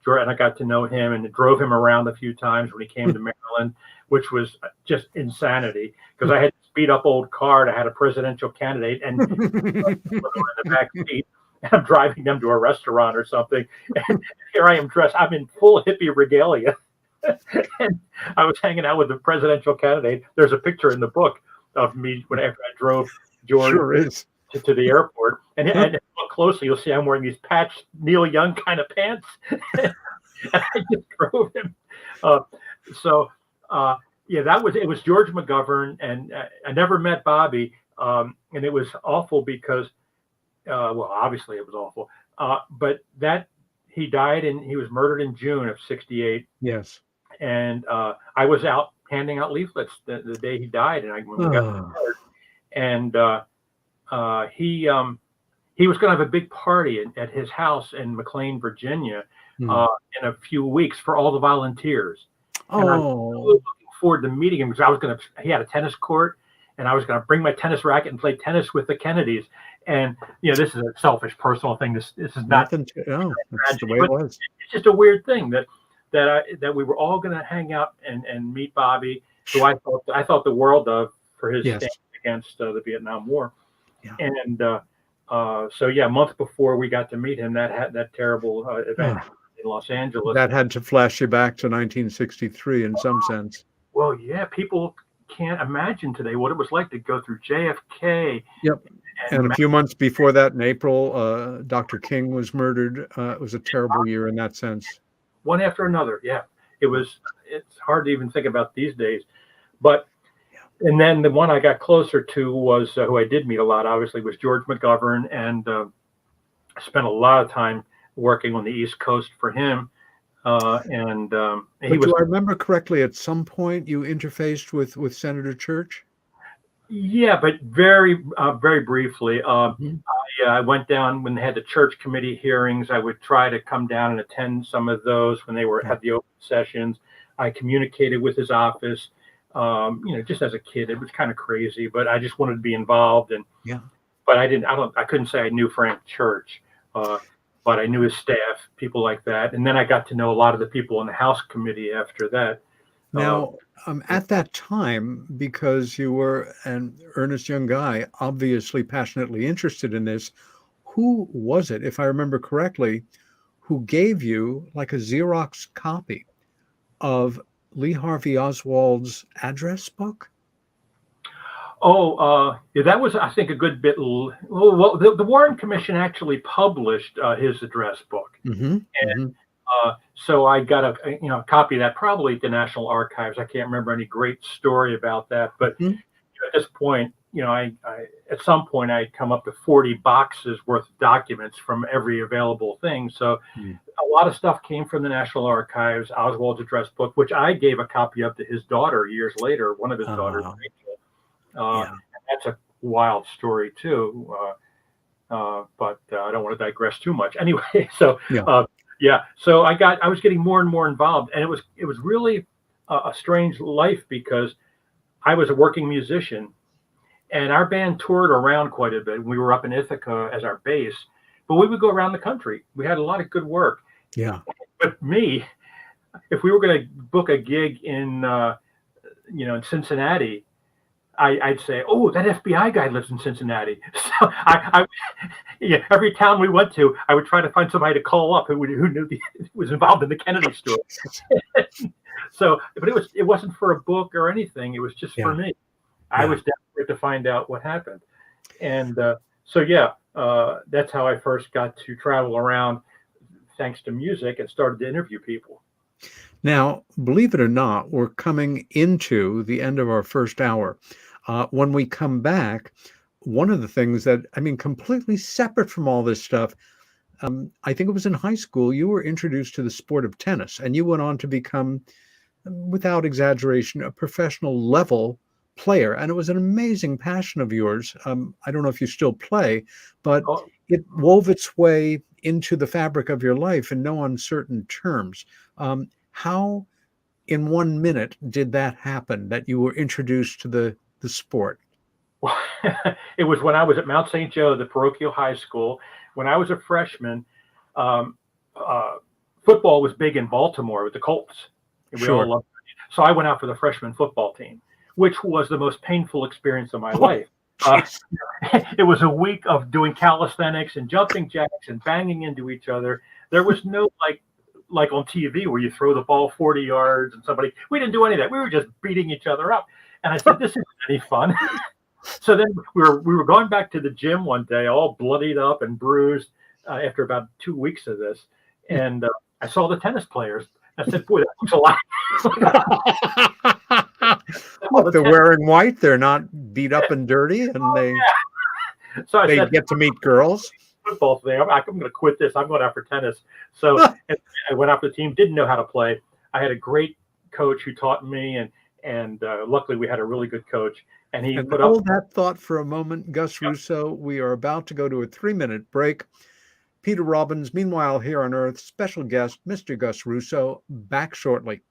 and I got to know him and drove him around a few times when he came to Maryland, which was just insanity because I had to speed up old car to had a presidential candidate and in the back seat. And I'm driving them to a restaurant or something, and here I am dressed. I'm in full hippie regalia, and I was hanging out with the presidential candidate. There's a picture in the book of me after I drove George to the airport, and look closely, you'll see I'm wearing these patched Neil Young kind of pants, and I just drove him. Yeah, it was George McGovern, and I never met Bobby, and it was awful because. Well, obviously it was awful, but he died and he was murdered in June of '68. Yes. And I was out handing out leaflets the day he died, and when we got fired. And he was going to have a big party at his house in McLean, Virginia, in a few weeks for all the volunteers. And I was really looking forward to meeting him because he had a tennis court, and I was going to bring my tennis racket and play tennis with the Kennedys. And this is a selfish, personal thing. This is not nothing. That's the way it was. It's just a weird thing that we were all going to hang out and meet Bobby, who I thought the world of for his stand against the Vietnam War. Yeah. And so a month before we got to meet him, that terrible event in Los Angeles. That had to flash you back to 1963 in some sense. Well, yeah, people can't imagine today what it was like to go through JFK. Yep. And a few months before that, in April, Dr. King was murdered. It was a terrible year in that sense. One after another, yeah. It's hard to even think about these days. But, and then the one I got closer to was, who I did meet a lot, obviously, was George McGovern. And I spent a lot of time working on the East Coast for him. Do I remember correctly, at some point you interfaced with Senator Church? Yeah, but very, very briefly. I went down when they had the church committee hearings. I would try to come down and attend some of those when they had the open sessions. I communicated with his office, just as a kid. It was kind of crazy, but I just wanted to be involved. But I couldn't say I knew Frank Church, but I knew his staff, people like that. And then I got to know a lot of the people in the House committee after that. Now, at that time, because you were an earnest young guy, obviously passionately interested in this, who was it, if I remember correctly, who gave you like a Xerox copy of Lee Harvey Oswald's address book? That was, I think, a good bit. Well, the Warren Commission actually published his address book. So I got a copy of that, probably at the National Archives. I can't remember any great story about that, but at this point, I at some point I'd come up to 40 boxes worth of documents from every available thing. So a lot of stuff came from the National Archives, Oswald's address book, which I gave a copy of to his daughter years later, one of his daughters, Rachel. That's a wild story too, but I don't want to digress too much. Anyway, so. So I was getting more and more involved, and it was really a strange life because I was a working musician, and our band toured around quite a bit. We were up in Ithaca as our base, but we would go around the country. We had a lot of good work. Yeah. But me, if we were going to book a gig in in Cincinnati, I'd say, oh, that FBI guy lives in Cincinnati. So every town we went to, I would try to find somebody to call up who knew who was involved in the Kennedy story. But it wasn't for a book or anything. It was just for me. I was desperate to find out what happened. And that's how I first got to travel around, thanks to music, and started to interview people. Now, believe it or not, we're coming into the end of our first hour. When we come back, one of the things that, completely separate from all this stuff, I think it was in high school, you were introduced to the sport of tennis, and you went on to become, without exaggeration, a professional level player. And it was an amazing passion of yours. I don't know if you still play, but Oh, it wove its way into the fabric of your life in no uncertain terms. How, in 1 minute, did that happen, that you were introduced to the sport? well, it was when I was at Mount St. Joe, the parochial high school. When I was a freshman, um, uh, football was big in Baltimore with the Colts. We all Sure. loved it. So I went out for the freshman football team, which was the most painful experience of my life. Uh, Jeez. it was a week of doing calisthenics and jumping jacks and banging into each other. There was no like on TV where you throw the ball 40 yards and somebody. We didn't do any of that. We were just beating each other up. And I said, "This isn't any fun." So then we were going back to the gym one day, all bloodied up and bruised after about 2 weeks of this, and I saw the tennis players. I said, "Boy, that looks a lot." Look, they're wearing white. They're not beat up and dirty, and So I they said, get to meet girls. "Football thing. I'm going to quit this. I'm going out for tennis." So and I went out for the team. Didn't know how to play. I had a great coach who taught me, and luckily we had a really good coach. And he And put up. hold that thought for a moment, Gus Russo. We are about to go to a 3-minute break. Peter Robbins, meanwhile, here on Earth, special guest, Mr. Gus Russo, back shortly.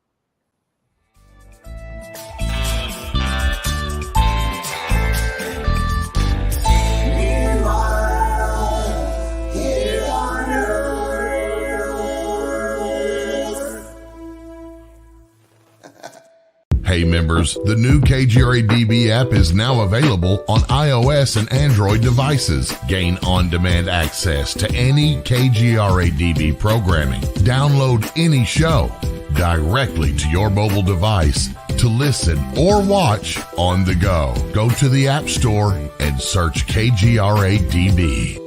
Hey members, the new KGRA DB app is now available on iOS and Android devices. Gain on-demand access to any KGRA DB programming. Download any show directly to your mobile device to listen or watch on the go. Go to the App Store and search KGRA DB.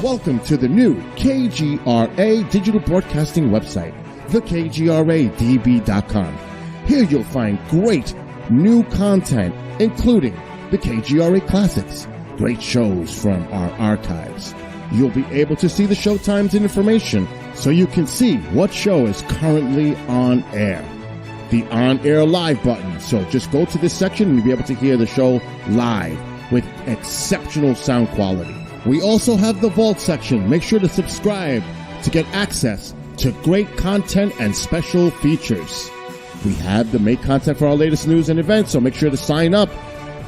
Welcome to the new KGRA digital broadcasting website, thekgradb.com. Here you'll find great new content, including the KGRA Classics, great shows from our archives. You'll be able to see the show times and information so you can see what show is currently on air. The on-air live button, so just go to this section and you'll be able to hear the show live with exceptional sound quality. We also have the Vault section. Make sure to subscribe to get access to great content and special features. We have the make content for our latest news and events, so make sure to sign up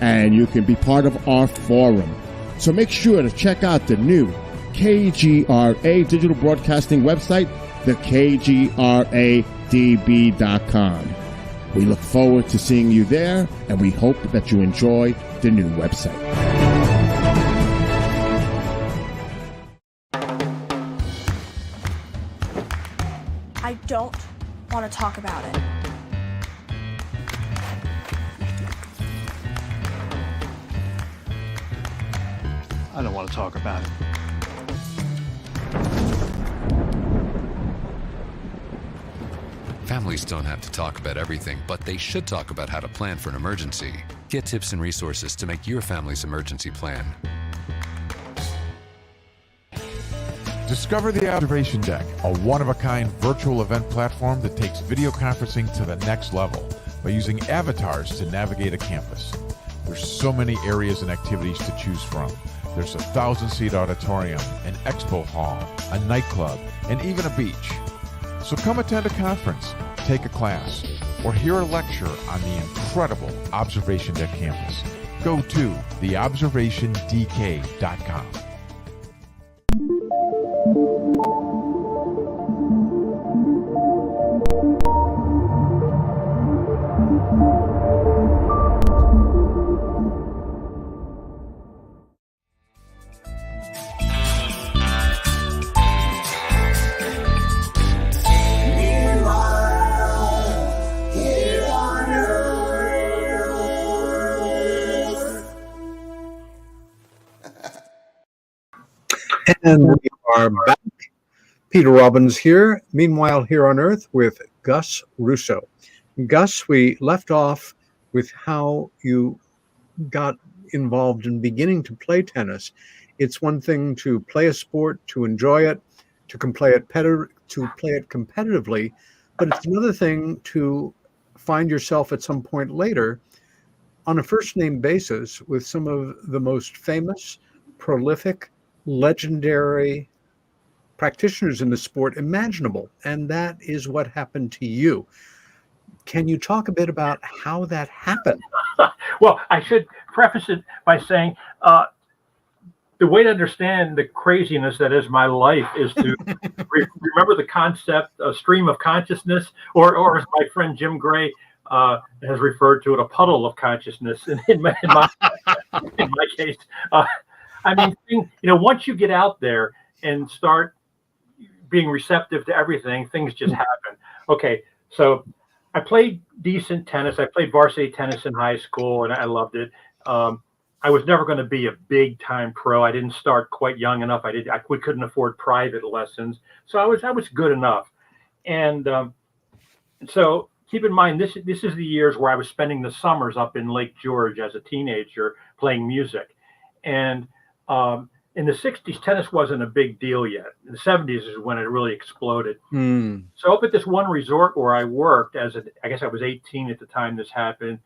and you can be part of our forum. So make sure to check out the new KGRA digital broadcasting website, thekgradb.com. We look forward to seeing you there, and we hope that you enjoy the new website. I don't want to talk about it. I don't want to talk about it. Families don't have to talk about everything, but they should talk about how to plan for an emergency. Get tips and resources to make your family's emergency plan. Discover the Observation Deck, a one-of-a-kind virtual event platform that takes video conferencing to the next level by using avatars to navigate a campus. There's so many areas and activities to choose from. There's a 1,000-seat auditorium, an expo hall, a nightclub, and even a beach. So come attend a conference, take a class, or hear a lecture on the incredible Observation Deck campus. Go to theobservationdk.com. And we are back. Peter Robbins here, meanwhile here on Earth with Gus Russo. Gus, we left off with how you got involved in beginning to play tennis. It's one thing to play a sport, to enjoy it, play it competitively, but it's another thing to find yourself at some point later on a first name basis with some of the most famous, prolific, legendary practitioners in the sport imaginable. And that is what happened to you. Can you talk a bit about how that happened? Well, I should preface it by saying the way to understand the craziness that is my life is to remember the concept of stream of consciousness, or as my friend Jim Gray has referred to it, a puddle of consciousness. In my case, I mean, once you get out there and start being receptive to everything, things just happen. Okay, so I played decent tennis. I played varsity tennis in high school, and I loved it. I was never going to be a big time pro. I didn't start quite young enough. We couldn't afford private lessons, so I was good enough. And so keep in mind, this is the years where I was spending the summers up in Lake George as a teenager playing music. And in the 60s, tennis wasn't a big deal yet. In the 70s is when it really exploded. So up at this one resort where I worked I guess I was 18 at the time this happened,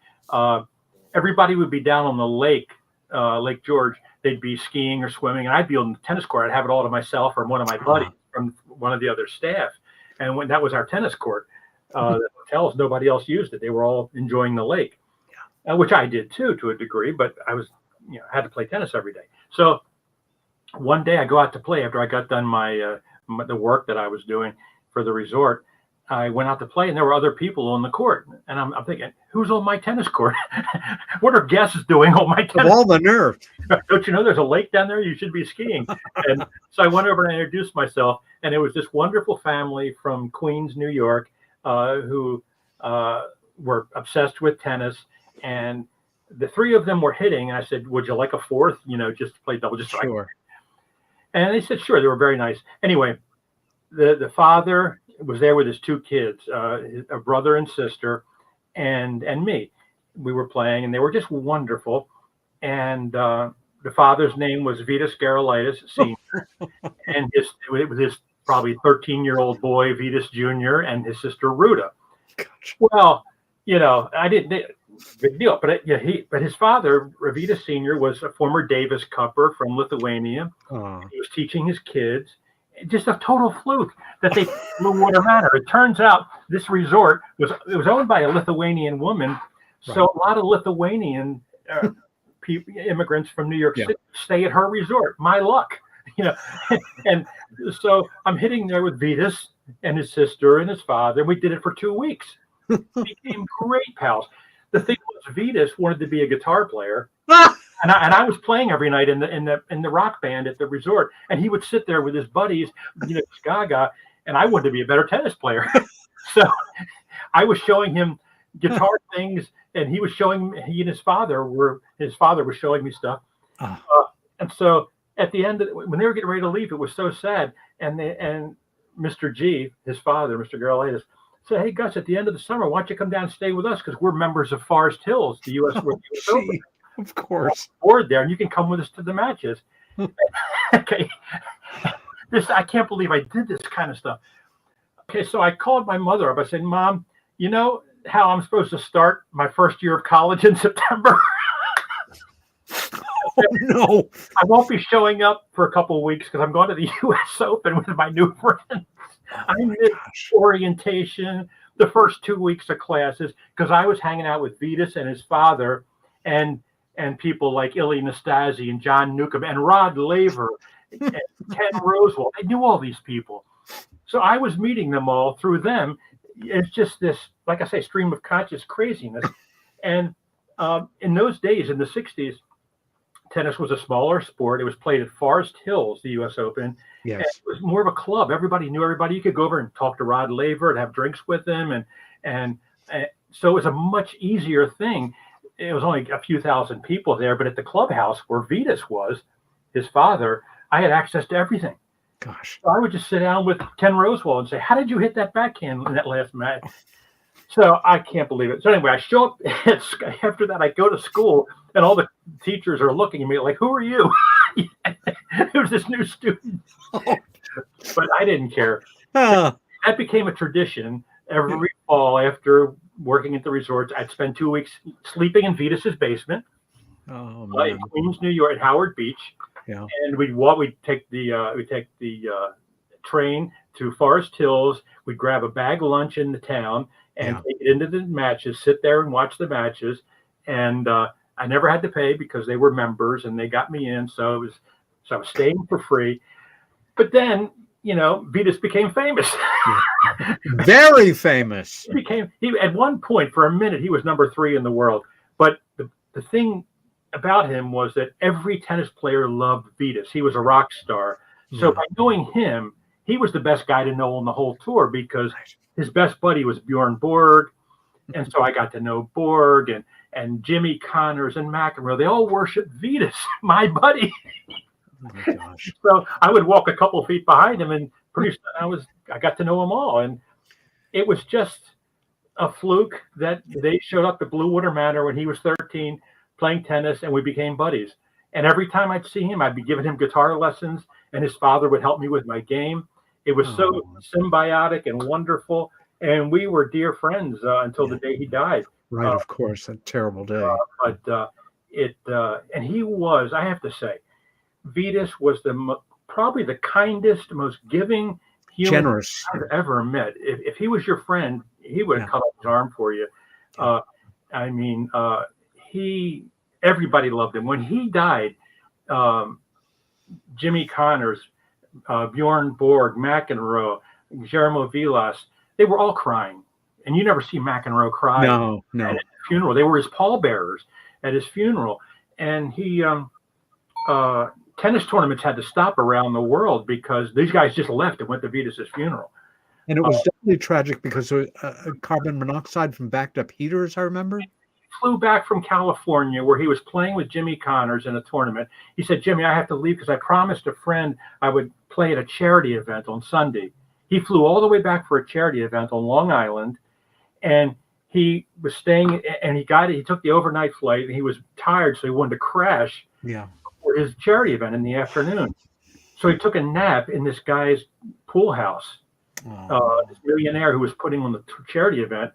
everybody would be down on the lake, Lake George. They'd be skiing or swimming, and I'd be on the tennis court. I'd have it all to myself or one of my buddies from one of the other staff. And when that was our tennis court, the hotels, nobody else used it. They were all enjoying the lake, which I did too, to a degree, but I was, had to play tennis every day. So one day I go out to play after I got done the work that I was doing for the resort. I went out to play, and there were other people on the court. And I'm thinking, who's on my tennis court? What are guests doing on my tennis court? Of all the nerve. Don't you know there's a lake down there? You should be skiing. And so I went over and I introduced myself. And it was this wonderful family from Queens, New York, who were obsessed with tennis. And the three of them were hitting. And I said, would you like a fourth? Just to play double. Just sure. And they said, sure. They were very nice. Anyway, the father was there with his two kids, a brother and sister, and me. We were playing, and they were just wonderful. And the father's name was Vitas Gerulaitis Sr., and it was his probably 13-year-old boy, Vitas Jr., and his sister Ruta. Gotcha. Well, I didn't. Big deal, but his father, Vitas Sr., was a former Davis Cupper from Lithuania. He was teaching his kids. Just a total fluke that they Blue Water Manor. It turns out this resort was owned by a Lithuanian woman, so a lot of Lithuanian immigrants from New York City stay at her resort. My luck, And so I'm hitting there with Vitas and his sister and his father, and we did it for 2 weeks. We became great pals. The thing was, Vitas wanted to be a guitar player. And I was playing every night in the rock band at the resort, and he would sit there with his buddies, Gaga, and I wanted to be a better tennis player. So I was showing him guitar things, and he and his father was showing me stuff. And so at the end, when they were getting ready to leave, it was so sad. And Mr. G, his father, Mr. Gerulaitis, said, "Hey Gus, at the end of the summer, why don't you come down and stay with us? Because we're members of Forest Hills, the U.S. Open." Of course. Board there, and you can come with us to the matches. Okay. I can't believe I did this kind of stuff. Okay, so I called my mother up. I said, Mom, you know how I'm supposed to start my first year of college in September? Oh, no. I won't be showing up for a couple of weeks because I'm going to the U.S. Open with my new friends. I missed orientation, the first 2 weeks of classes, because I was hanging out with Vitas and his father and people like Ilya Nastasi and John Newcomb and Rod Laver and Ken Rosewell. I knew all these people. So I was meeting them all through them. It's just this, like I say, stream of conscious craziness. And in those days, in the 60s, tennis was a smaller sport. It was played at Forest Hills, the U.S. Open. Yes. And it was more of a club. Everybody knew everybody. You could go over and talk to Rod Laver and have drinks with him. And so it was a much easier thing. It was only a few thousand people there, but at the clubhouse where Vitas was, his father, I had access to everything. Gosh. So I would just sit down with Ken Rosewell and say, how did you hit that backhand in that last match? So I can't believe it. So anyway, I show up after that, I go to school and all the teachers are looking at me like, who are you? It was this new student, Oh. but I didn't care. Ah, That became a tradition. Every fall after working at the resorts, I'd spend 2 weeks sleeping in Vitas's basement oh in man. Queens, New York, at Howard Beach, Yeah. and we'd take the train to Forest Hills. We'd grab a bag lunch in the town and Yeah. take it into the matches, sit there and watch the matches. And I never had to pay because they were members and they got me in. So I was staying for free. But then, Vitas became famous. Very famous. He at one point for a minute he was number 3 in the world. But the thing about him was that every tennis player loved Vitas. He was a rock star. So by knowing him, he was the best guy to know on the whole tour because his best buddy was Bjorn Borg. And so I got to know Borg and Jimmy Connors and McEnroe. They all worshiped Vitas, my buddy. Oh my gosh. So I would walk a couple of feet behind him, and pretty soon I got to know them all. And it was just a fluke that they showed up at Blue Water Manor when he was 13 playing tennis, and we became buddies. And every time I'd see him, I'd be giving him guitar lessons, and his father would help me with my game. It was so symbiotic and wonderful, and we were dear friends until the day he died. Right, of course, a terrible day. And he was, I have to say, Vitas was probably the kindest, most giving human Generous. I've ever met. If he was your friend, he would have cut off his arm for you. Everybody loved him. When he died, Jimmy Connors, Bjorn Borg, McEnroe, Guillermo Vilas, they were all crying. And you never see McEnroe cry. No. At his funeral. They were his pallbearers at his funeral. And he tennis tournaments had to stop around the world because these guys just left and went to Vitas's funeral. And it was definitely tragic because of carbon monoxide from backed up heaters, I remember. He flew back from California where he was playing with Jimmy Connors in a tournament. He said, Jimmy, I have to leave because I promised a friend I would play at a charity event on Sunday. He flew all the way back for a charity event on Long Island, and he was staying, and he took the overnight flight, and he was tired, so he wanted to crash for his charity event in the afternoon. So he took a nap in this guy's pool house, this millionaire who was putting on the charity event,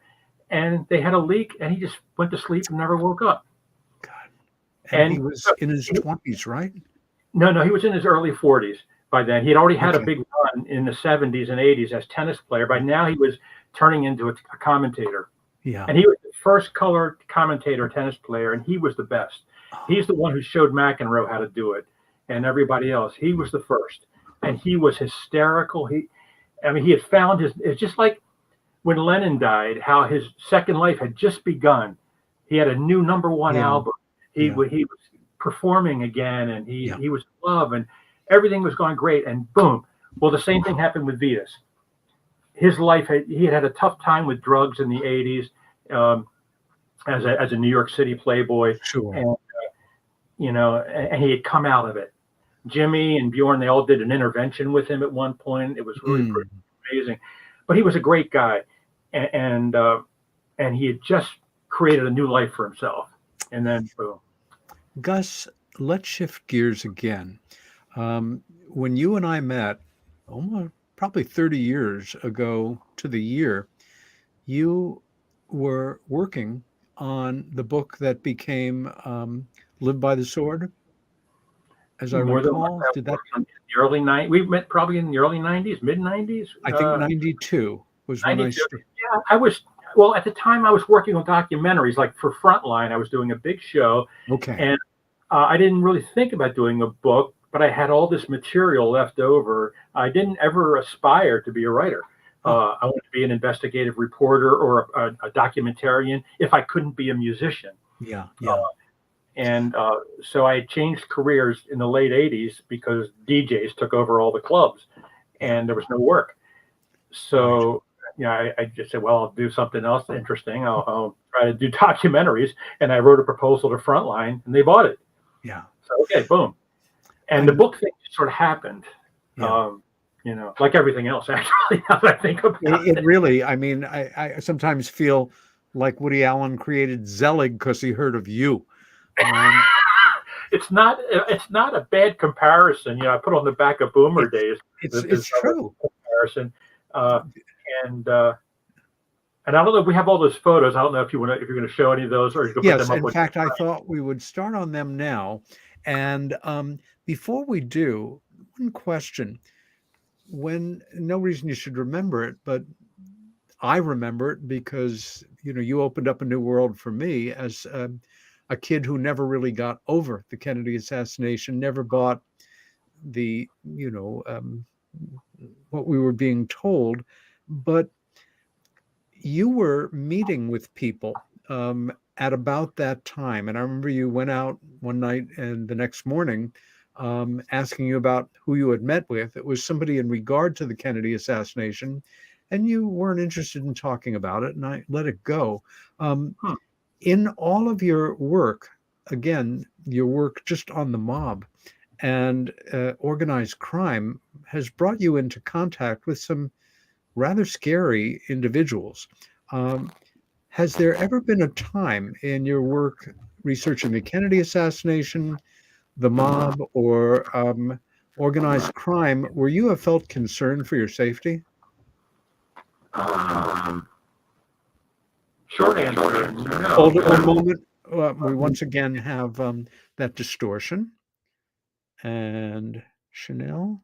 and they had a leak, and he just went to sleep and never woke up. God. And he was in his 20s, right? No, he was in his early 40s by then. He had already had a big run in the 70s and 80s as tennis player. By now he was turning into a commentator. Yeah. And he was the first color commentator tennis player, and he was the best. He's the one who showed McEnroe how to do it, and everybody else. He was the first, and he was hysterical. He had found it's just like when Lennon died, how his second life had just begun. He had a new #1 album. He was performing again, and he was in love, and everything was going great. And boom! Well, the same thing happened with Vitas. His life he had a tough time with drugs in the 80s as a New York City playboy. Sure. And, and he had come out of it. Jimmy and Bjorn, they all did an intervention with him at one point. It was really pretty amazing. But he was a great guy, and he had just created a new life for himself. And then boom. Gus, let's shift gears again. When you and I met, almost probably 30 years ago to the year, you were working on the book that became Live by the Sword. As I recall, did that in the early 90s? We met probably in the early 90s, mid 90s. I think 92 was 92. When I started. Yeah, I was. Well, at the time I was working on documentaries, like for Frontline. I was doing a big show. Okay. And I didn't really think about doing a book, but I had all this material left over. I didn't ever aspire to be a writer. I wanted to be an investigative reporter or a documentarian if I couldn't be a musician. Yeah. So I changed careers in the late 80s because DJs took over all the clubs and there was no work. So, I just said, well, I'll do something else interesting. I'll try to do documentaries. And I wrote a proposal to Frontline and they bought it. Yeah. So, okay, boom. And the book thing sort of happened. Yeah. Like everything else, actually, now that I think about it. It really, I sometimes feel like Woody Allen created Zelig because he heard of you. it's not a bad comparison. I put on the back of Boomer Days. It's true comparison, and I don't know if we have all those photos. I don't know if you're going to show any of those, or you can put them up. In fact, I thought we would start on them now. And before we do, one question. No reason you should remember it, but I remember it because, you opened up a new world for me as a kid who never really got over the Kennedy assassination, never bought the, what we were being told. But you were meeting with people at about that time. And I remember you went out one night and the next morning asking you about who you had met with. It was somebody in regard to the Kennedy assassination, and you weren't interested in talking about it, and I let it go. In all of your work, again, your work just on the mob and organized crime has brought you into contact with some rather scary individuals. Has there ever been a time in your work researching the Kennedy assassination, the mob, or organized crime where you have felt concern for your safety? Short answer. No. Hold it one moment. We once again have that distortion. And Chanel,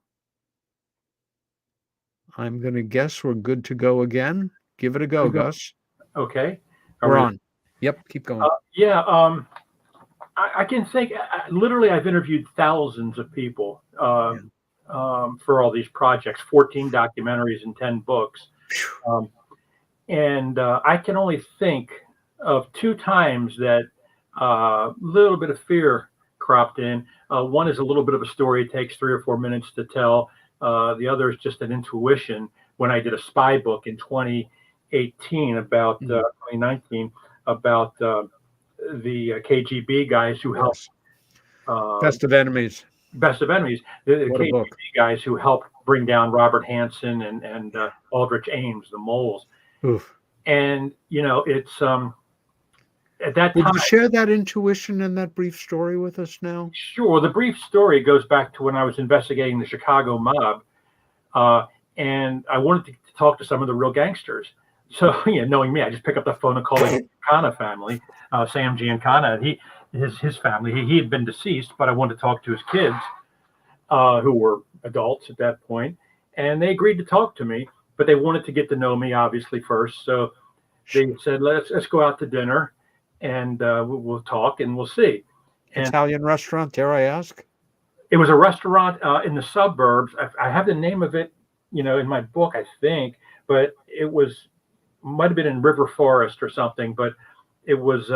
I'm going to guess we're good to go again. Give it a go, Gus. Okay. We're on. Yep, keep going. I can think, literally, I've interviewed thousands of people for all these projects, 14 documentaries and 10 books. And I can only think of 2 times that a little bit of fear cropped in. One is a little bit of a story. It takes 3 or 4 minutes to tell. The other is just an intuition when I did a spy book in 2018 about 2019 about the KGB guys who helped. Best of Enemies. Best of Enemies. The KGB guys who helped bring down Robert Hansen and Aldrich Ames, the moles. Oof. And it's at that time. Would you share that intuition and that brief story with us now? Sure. The brief story goes back to when I was investigating the Chicago mob, and I wanted to talk to some of the real gangsters. So, knowing me, I just pick up the phone and call the Giancana family, Sam Giancana. His family. He had been deceased, but I wanted to talk to his kids, who were adults at that point, and they agreed to talk to me. But they wanted to get to know me, obviously, first. So they said, let's go out to dinner, and we'll talk, and we'll see. And Italian restaurant, dare I ask? It was a restaurant in the suburbs. I have the name of it, in my book, I think, but it might have been in River Forest or something. But it was,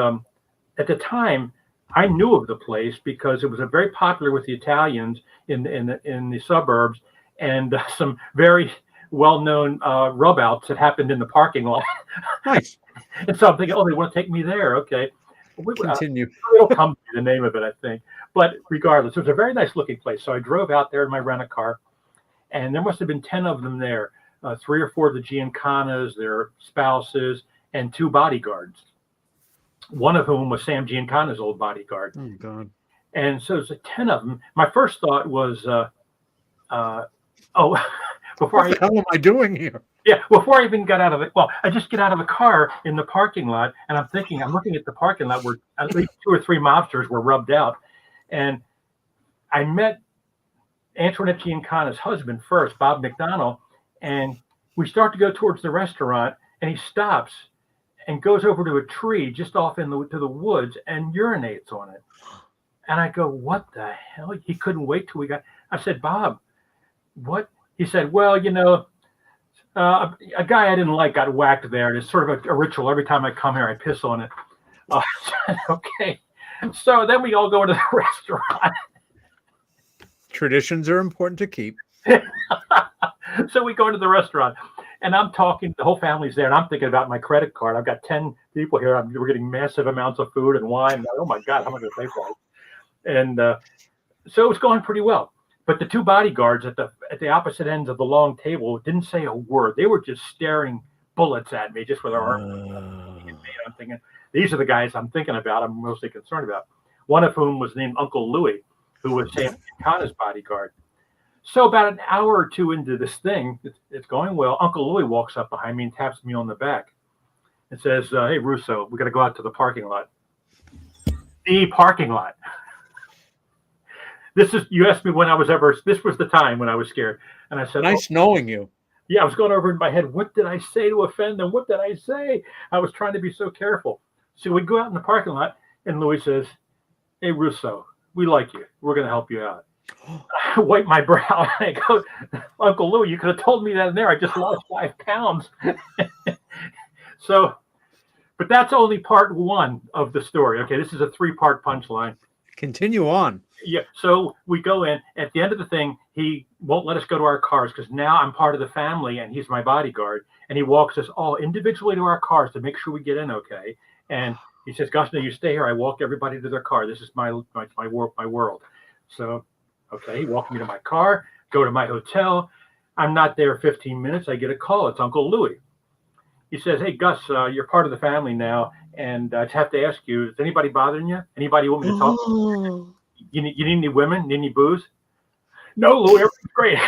at the time, I knew of the place because it was very popular with the Italians in the suburbs, and some very well-known rub-outs that happened in the parking lot. Nice. And so I'm thinking, they want to take me there. Okay. Continue. It'll come to the name of it, I think. But regardless, it was a very nice-looking place. So I drove out there in my rent-a-car, and there must have been 10 of them there, 3 or 4 of the Giancanas, their spouses, and 2 bodyguards. One of whom was Sam Giancana's old bodyguard. Oh, God. And so it's 10 of them. My first thought was, what the hell am I doing here? Yeah, before I even got out of it, I just get out of the car in the parking lot, and I'm looking at the parking lot where at least 2 or 3 mobsters were rubbed out. And I met Antoinette Giancana's husband first, Bob McDonnell, and we start to go towards the restaurant, and he stops and goes over to a tree just off to the woods and urinates on it. And I go, what the hell? He couldn't wait till I said, Bob, what? He said, well, a guy I didn't like got whacked there. And it's sort of a ritual. Every time I come here, I piss on it. Okay. So then we all go to the restaurant. Traditions are important to keep. So we go to the restaurant, and I'm talking, the whole family's there, and I'm thinking about my credit card. I've got 10 people here. We're getting massive amounts of food and wine. Oh, my God, how am I going to pay for it? And so it was going pretty well. But the 2 bodyguards at the opposite ends of the long table didn't say a word. They were just staring bullets at me, just with their arms. I'm thinking, these are the guys I'm thinking about, I'm mostly concerned about. one of whom was named Uncle Louis, who was Sam Giancana's bodyguard. So about an hour or two into this thing, it's going well. Uncle Louis walks up behind me and taps me on the back and says, "Hey, Russo, we got to go out to the parking lot." The parking lot. You asked me when this was the time when I was scared. And I said, nice knowing you. Yeah, I was going over in my head, what did I say to offend them? What did I say? I was trying to be so careful. So we go out in the parking lot, and Louis says, "Hey, Russo, we like you. We're going to help you out." I wipe my brow, and I go, "Uncle Louis, you could have told me that in there. I just lost 5 pounds." But that's only part one of the story. Okay, this is a 3-part punchline. Continue on. Yeah, so we go in. At the end of the thing, he won't let us go to our cars because now I'm part of the family and he's my bodyguard. And he walks us all individually to our cars to make sure we get in okay. And he says, "Gus, no, you stay here. I walk everybody to their car. This is my world." So, okay, he walked me to my car, go to my hotel. I'm not there 15 minutes. I get a call. It's Uncle Louis. He says, "Hey, Gus, you're part of the family now. And I just have to ask you, is anybody bothering you? Anybody you want me to talk to? You need any women? Need any booze?" "No, Louis, everything's great."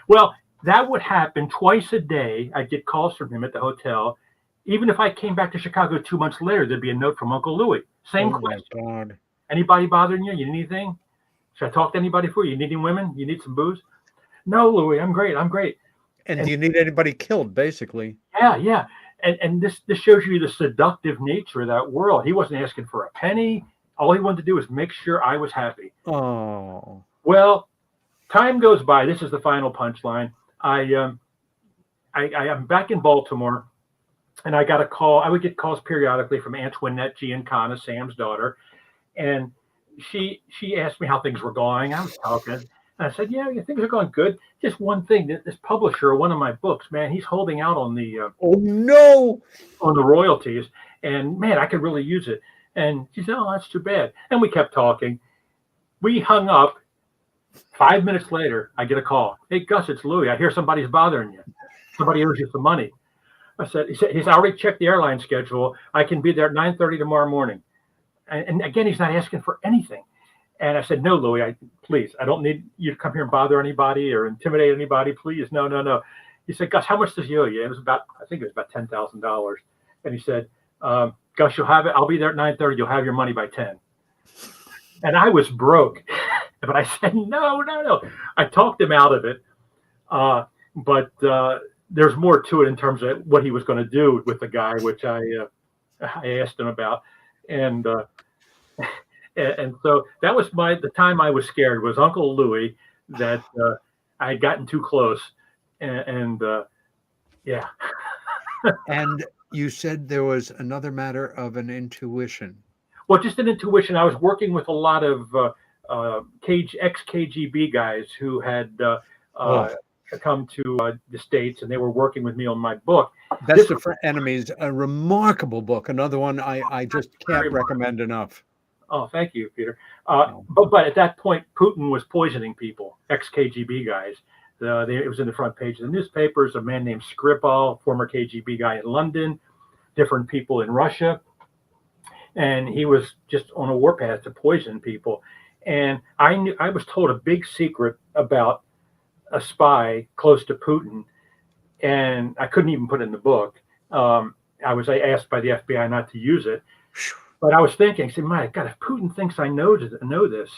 Well, that would happen twice a day. I'd get calls from him at the hotel. Even if I came back to Chicago 2 months later, there'd be a note from Uncle Louis. Same question. My God. "Anybody bothering you? You need anything? Should I talk to anybody for you? You need any women? You need some booze?" "No, Louis, I'm great. I'm great." And do you need anybody killed, basically? Yeah. And this shows you the seductive nature of that world. He wasn't asking for a penny. All he wanted to do was make sure I was happy. Oh. Well, time goes by. This is the final punchline. I am back in Baltimore, and I got a call. I would get calls periodically from Antoinette Giancana, Sam's daughter, and she asked me how things were going. I was talking. And I said, yeah, things are going good. Just one thing, this publisher of one of my books, man, he's holding out on the oh no, on the royalties, and man, I could really use it. And she said, "Oh, that's too bad." And we kept talking. We hung up. 5 minutes later, I get a call. "Hey, Gus, it's Louis. I hear somebody's bothering you. Somebody owes you some money." He's already checked the airline schedule. I can be there at 9:30 tomorrow morning. And again, he's not asking for anything. And I said, "No, Louis, please, I don't need you to come here and bother anybody or intimidate anybody. Please, no." He said, "Gus, how much does he owe you?" I think it was about $10,000. And he said, "Gus, you'll have it. I'll be there at 9:30. You'll have your money by 10. And I was broke, but I said, no. I talked him out of it. But there's more to it in terms of what he was going to do with the guy, which I asked him about. And so that was the time I was scared was Uncle Louis, that I had gotten too close. And yeah. And you said there was another matter of an intuition. Well, just an intuition. I was working with a lot of ex-KGB guys who had come to the States, and they were working with me on my book. Best of Enemies, a remarkable book. Another one I just can't recommend enough. Oh, thank you, Peter. But at that point, Putin was poisoning people, ex-KGB guys. It was in the front page of the newspapers. A man named Skripal, former KGB guy in London, different people in Russia. And he was just on a warpath to poison people. And I was told a big secret about a spy close to Putin, and I couldn't even put it in the book. I was asked by the FBI not to use it. But I was thinking, my God, if Putin thinks I know this.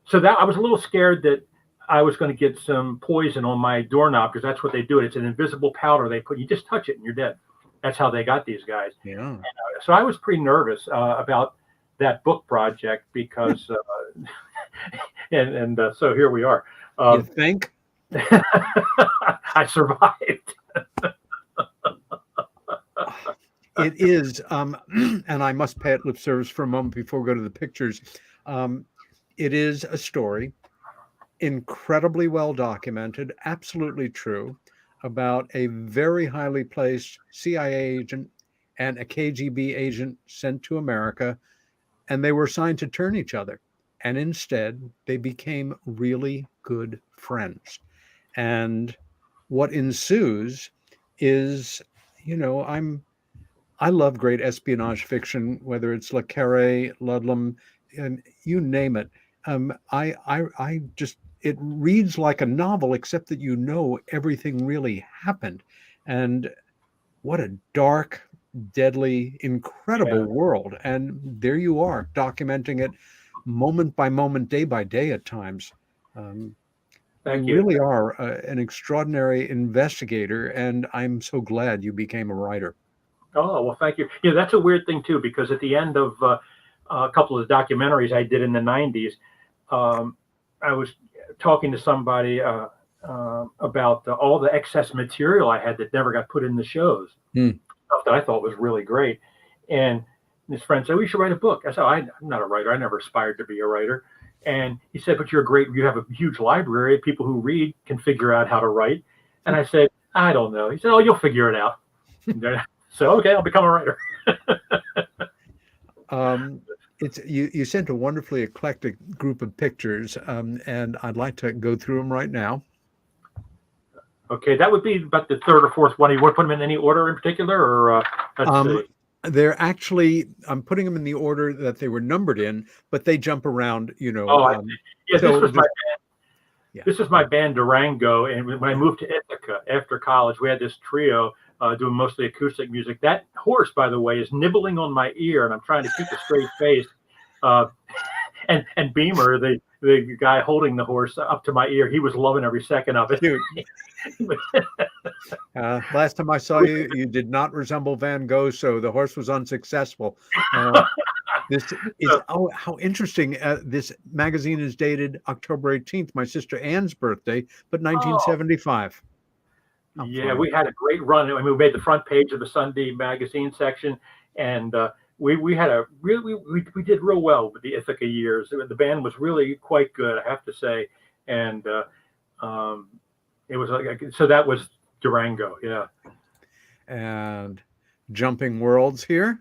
So that I was a little scared that I was going to get some poison on my doorknob, because that's what they do. It's an invisible powder they put. You just touch it and you're dead. That's how they got these guys. Yeah. And, so I was pretty nervous about that book project because, so here we are. You think? I survived. It is, and I must pay it lip service for a moment before we go to the pictures. It is a story, incredibly well documented, absolutely true, about a very highly placed CIA agent and a KGB agent sent to America, and they were assigned to turn each other. And instead, they became really good friends. And what ensues is, I love great espionage fiction, whether it's Le Carre, Ludlum, and you name it. I just it reads like a novel, except that you know everything really happened, and what a dark, deadly, incredible Yeah, world. And there you are, documenting it moment by moment, day by day at times. Um, you thank you. really are an extraordinary investigator, and I'm so glad you became a writer. Oh, well, thank you. Yeah, that's a weird thing too, because at the end of a couple of documentaries I did in the '90s, um, I was talking to somebody about all the excess material I had that never got put in the shows, Hmm. stuff that I thought was really great. And his friend said, "We should write a book." I said, "I'm not a writer. I never aspired to be a writer." And he said, "But you have a huge library. People who read can figure out how to write." And I said, "I don't know." He said, "Oh, you'll figure it out." So, okay, I'll become a writer. Um, it's you sent a wonderfully eclectic group of pictures, and I'd like to go through them right now. Okay, that would be about the third or fourth one. You want to put them in any order in particular, or let's Um, see. they're actually, I'm putting them in the order that they were numbered in, but they jump around, Oh, I see. Yeah, this so was my just yeah. this is my band Durango, and when I moved to Ithaca after college, we had this trio doing mostly acoustic music. That horse, by the way, is nibbling on my ear, and I'm trying to keep a straight face. Uh, and Beamer, the guy holding the horse up to my ear, he was loving every second of it. Dude, last time I saw you, you did not resemble Van Gogh, so the horse was unsuccessful. This is how interesting. This magazine is dated October 18th, my sister Anne's birthday, but Oh, 1975. How yeah, funny. we had a great run. I mean, we made the front page of the Sunday magazine section, and we had a really we did real well with the Ithaca years. The band was really quite good, I have to say, and um, it was like so that was Durango. Yeah, And Jumping Worlds here.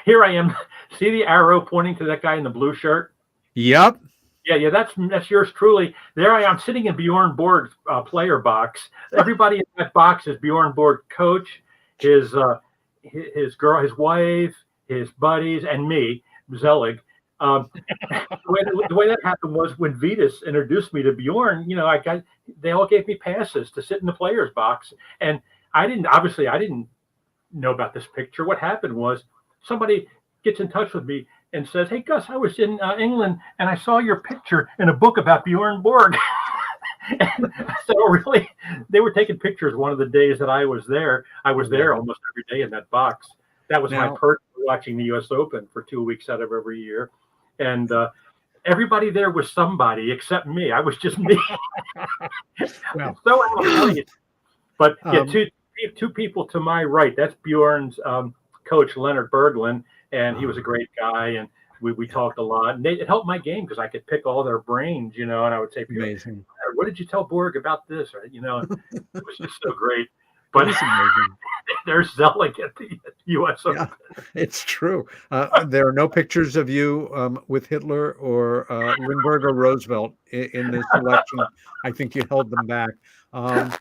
here I am. See the arrow pointing to that guy in the blue shirt? Yep. Yeah, that's yours truly. There I am sitting in Bjorn Borg's player box. Everybody in that box is Bjorn Borg coach, his his girl, his wife, his buddies, and me, Zelig. Um, the way that happened was when Vetus introduced me to Bjorn. You know, they all gave me passes to sit in the players box, and I didn't know about this picture. What happened was somebody gets in touch with me and says, "Hey Gus, I was in England and I saw your picture in a book about Bjorn Borg." And so really, they were taking pictures one of the days that I was there. I was there almost every day in that box. That was my Now, perk for watching the U.S. Open for 2 weeks out of every year, and everybody there was somebody except me. I was just me. well, So out of place. But yeah, um, two people to my right. That's Bjorn's coach, Leonard Berglund, and he was a great guy. And we talked a lot. And it helped my game because I could pick all their brains, you know. And I would say, Bjorn, amazing. what did you tell Borg about this? Or, you know, it was just so great. It But is amazing. there's Zelig at the U.S. Open. Yeah, it's true. There are no pictures of you with Hitler or Lindbergh or Roosevelt in this selection. I think you held them back. Um,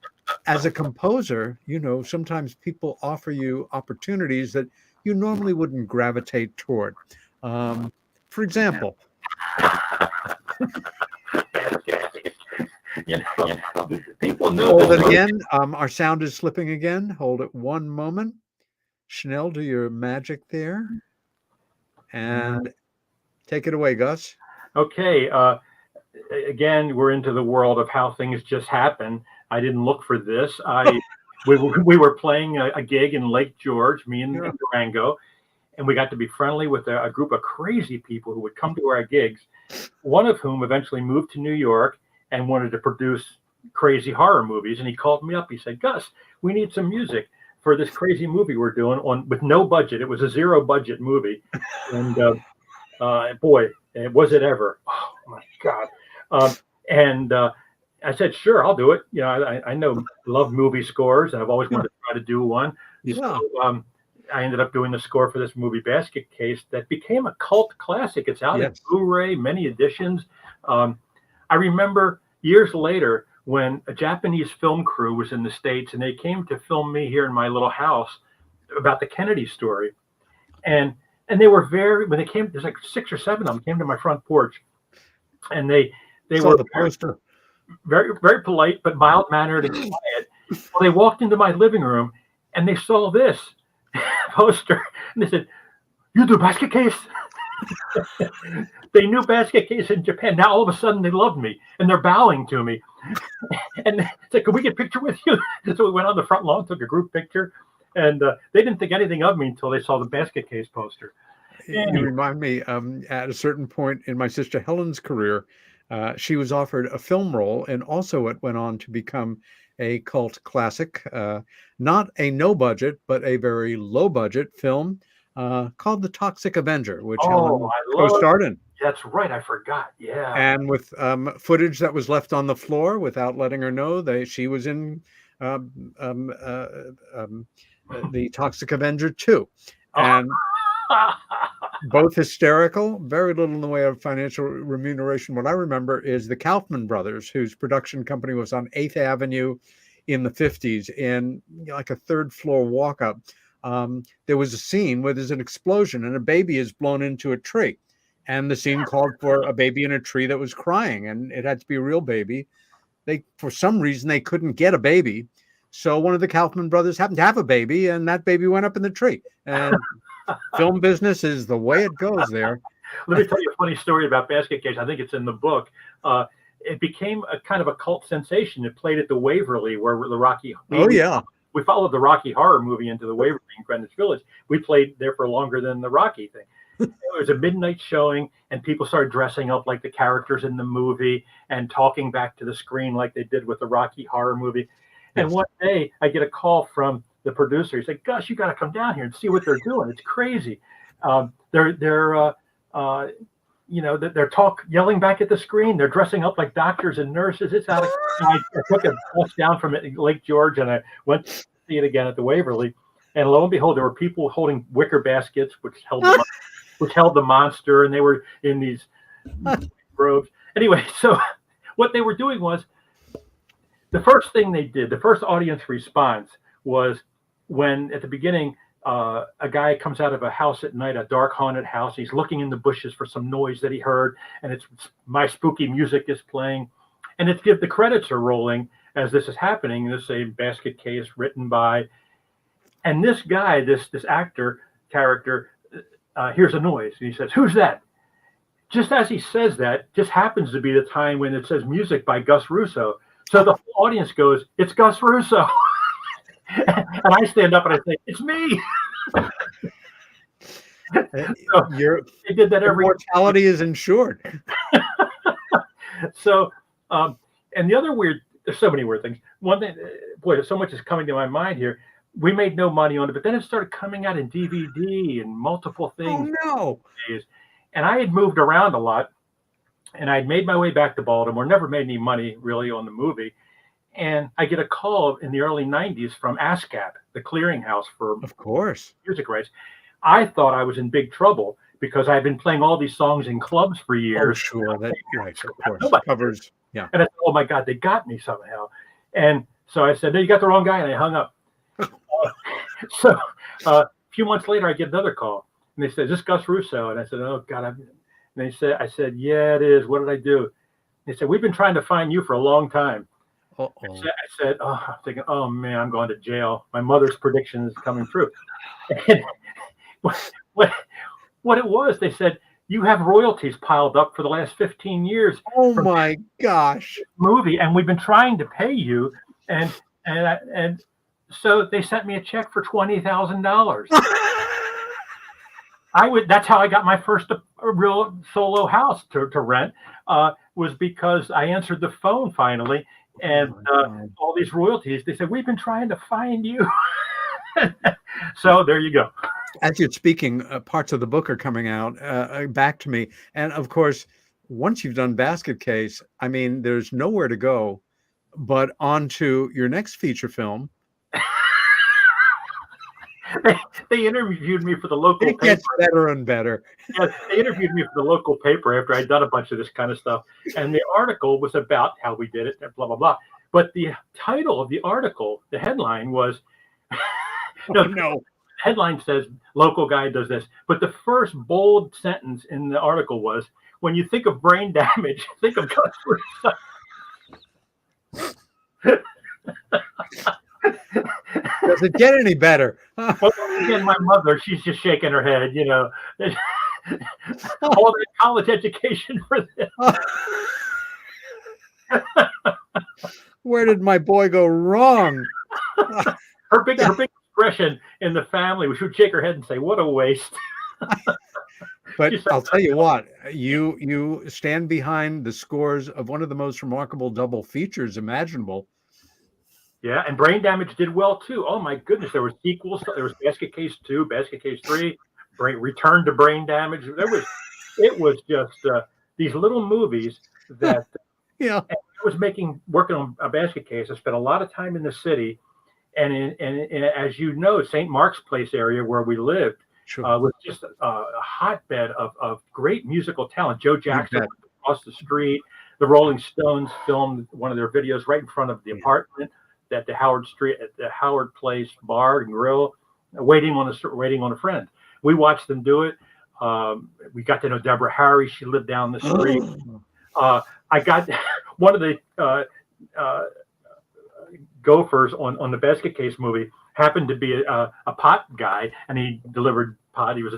as a composer, you know, sometimes people offer you opportunities that you normally wouldn't gravitate toward. For example, People knew hold it this. again. Our sound is slipping again. Hold it one moment. Chanel, do your magic there and take it away, Gus. Okay. Again, we're into the world of how things just happen. I didn't look for this. We were playing a gig in Lake George, me and Durango, and we got to be friendly with a group of crazy people who would come to our gigs. One of whom eventually moved to New York and wanted to produce crazy horror movies. And he called me up. He said, "Gus, we need some music for this crazy movie we're doing with no budget. It was a zero budget movie, and boy, was it ever! Oh my God!" And I said, "Sure, I'll do it." You know, I love movie scores, and I've always wanted to try to do one. Yeah. So I ended up doing the score for this movie, Basket Case, that became a cult classic. It's out in Blu-ray, many editions. I remember years later when a Japanese film crew was in the States, and they came to film me here in my little house. about the Kennedy story, and they were when they came, there's like 6 or 7 of them came to my front porch, and they Saw were the poster. very, very polite but mild mannered and quiet. Well, they walked into my living room and they saw this poster and they said, "You do basket case?" They knew basket case in Japan. Now all of a sudden they loved me and they're bowing to me. And they said, "Can we get a picture with you?" So we went on the front lawn, took a group picture, and they didn't think anything of me until they saw the basket case poster. You remind me, at a certain point in my sister Helen's career, she was offered a film role, and also it went on to become a cult classic, not a no budget, but a very low budget film called The Toxic Avenger, which Helen co-starred in. That's right, I forgot. Yeah, And with footage that was left on the floor without letting her know, she was in the Toxic Avenger 2. And both hysterical, very little in the way of financial remuneration. What I remember is the Kaufman brothers, whose production company was on 8th Avenue in the 50s, in like a 3rd floor walk up. There was a scene where there's an explosion and a baby is blown into a tree. And the scene called for a baby in a tree that was crying, and it had to be a real baby. For some reason, they couldn't get a baby. So one of the Kaufman brothers happened to have a baby, and that baby went up in the tree. And film business is the way it goes there. Let me tell you a funny story about basket case. I think it's in the book. It became a kind of a cult sensation. It played at the Waverly, where the Rocky. We followed the Rocky Horror movie into the Waverly in Greenwich Village. We played there for longer than the Rocky thing. It was a midnight showing, and people started dressing up like the characters in the movie and talking back to the screen like they did with the Rocky Horror movie. And one day, I get a call from the producer. He said, "Gus, you got to come down here and see what they're doing. It's crazy. They're yelling back at the screen. They're dressing up like doctors and nurses. It's out of." I took a bus down from Lake George, and I went to see it again at the Waverly. And lo and behold, there were people holding wicker baskets, which held the monster, and they were in these robes. Anyway, so what they were doing was, the first thing they did, the first audience response was when at the beginning, a guy comes out of a house at night, a dark haunted house. He's looking in the bushes for some noise that he heard, and it's My Spooky Music is playing. And the credits are rolling as this is happening. This is a basket case written by, and this guy, this actor character, hears a noise, and he says, "Who's that?" Just as he says that, just happens to be the time when it says music by Gus Russo. So the whole audience goes, "It's Gus Russo." And I stand up and I say, "It's me." So they did that every mortality is insured. So, and the other there's so many weird things. One thing, boy, so much is coming to my mind here. We made no money on it, but then it started coming out in DVD and multiple things. Oh, no. And I had moved around a lot, and I'd made my way back to Baltimore, never made any money really on the movie. And I get a call in the early 90s from ASCAP, the clearinghouse for music rights. I thought I was in big trouble because I've been playing all these songs in clubs for years. Oh, sure. Right, of course. Covers. Yeah. And I said, "Oh my God, they got me somehow." And so I said, "No, you got the wrong guy." And I hung up. So a few months later, I get another call, and they said, "Is this Gus Russo?" And I said, "Oh God." And I said, "Yeah, it is. What did I do?" They said, "We've been trying to find you for a long time." I said, "Oh," I'm thinking, "Oh man, I'm going to jail. My mother's prediction is coming true." And what it was, they said, "You have royalties piled up for the last 15 years." Oh my gosh. Movie, and we've been trying to pay you, and so they sent me a check for $20,000. That's how I got my first real solo house to rent, was because I answered the phone finally, and all these royalties. They said, "We've been trying to find you." So there you go. As you're speaking, parts of the book are coming out back to me. And of course, once you've done Basket Case, I mean, there's nowhere to go but on to your next feature film. They interviewed me for the local paper. It gets better and better. Yeah, they interviewed me for the local paper after I'd done a bunch of this kind of stuff. And the article was about how we did it, and blah, blah, blah. But the title of the article, the headline was, no. headline says local guy does this, but the first bold sentence in the article was, when you think of brain damage, think of Gus Russo. Does it get any better? Well, again, my mother, she's just shaking her head, you know. All that college education for this. Where did my boy go wrong? Her big expression in the family, she would shake her head and say, "What a waste." But I'll tell you what, you stand behind the scores of one of the most remarkable double features imaginable. Yeah, and Brain Damage did well too. Oh my goodness, there were sequels. There was Basket Case 2, Basket Case 3, Return to Brain Damage. It was just these little movies that yeah. I was working on a Basket Case. I spent a lot of time in the city, and in as you know, St. Mark's Place area where we lived was just a hotbed of great musical talent. Joe Jackson across the street. The Rolling Stones filmed one of their videos right in front of the apartment at the Howard Place Bar and Grill, waiting on a friend. We watched them do it. We got to know Deborah Harry. She lived down the street. I got one of the gophers on the Basket Case movie happened to be a pot guy, and he delivered pot. He was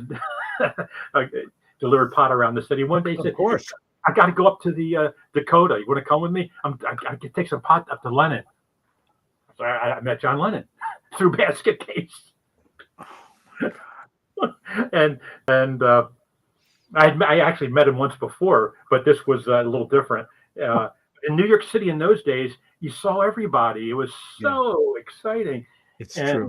delivered pot around the city. One day he said, "Of course, I got to go up to the Dakota. You want to come with me? I can take some pot up to Lennon." So I met John Lennon through Basket Case. and I actually met him once before, but this was a little different. In New York City in those days, you saw everybody. It was so exciting. It's true.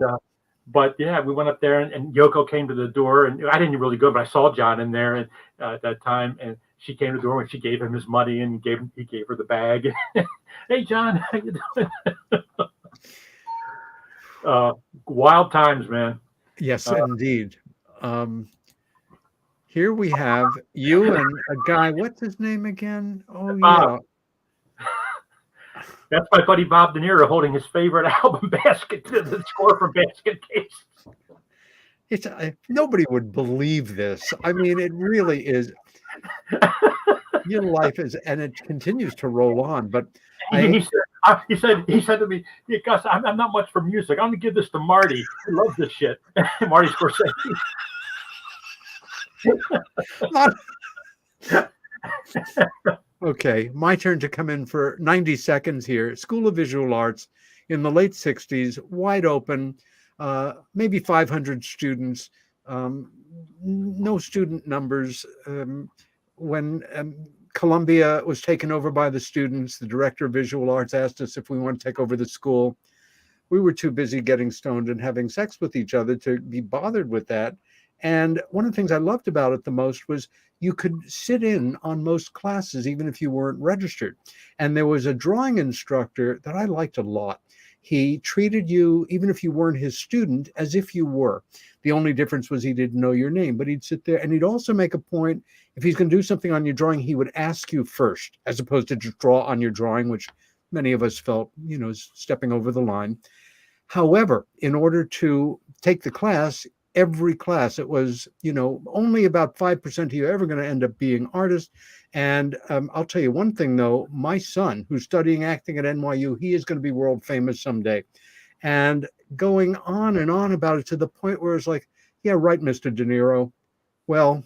But yeah, we went up there, and Yoko came to the door, and I didn't really go, but I saw John in there and at that time, and she came to the door and she gave him his money, and he gave her the bag. Hey, John, how you doing? Wild times, man. Yes, indeed. Here we have you and a guy. What's his name again? Oh, Bob. Yeah. That's my buddy Bob De Niro holding his favorite album, the score from Basket Case. Nobody would believe this. I mean, it really is. Your life is, and it continues to roll on. But he said to me, "Yeah, Gus, I'm not much for music. I'm gonna give this to Marty. He loves this shit." Marty Scorsese. Okay, my turn to come in for 90 seconds here. School of Visual Arts in the late 60s, wide open, maybe 500 students, no student numbers. When Columbia was taken over by the students, the director of visual arts asked us if we want to take over the school. We were too busy getting stoned and having sex with each other to be bothered with that. And one of the things I loved about it the most was you could sit in on most classes, even if you weren't registered. And there was a drawing instructor that I liked a lot. He treated you, even if you weren't his student, as if you were. The only difference was he didn't know your name, but he'd sit there and he'd also make a point. If he's going to do something on your drawing, he would ask you first, as opposed to just draw on your drawing, which many of us felt, stepping over the line. However, in order to take the class, every class, it was, only about 5% of you are ever going to end up being artists. And I'll tell you one thing, though, my son, who's studying acting at NYU, he is going to be world famous someday. And going on and on about it to the point where it's like, yeah, right, Mr. De Niro. Well,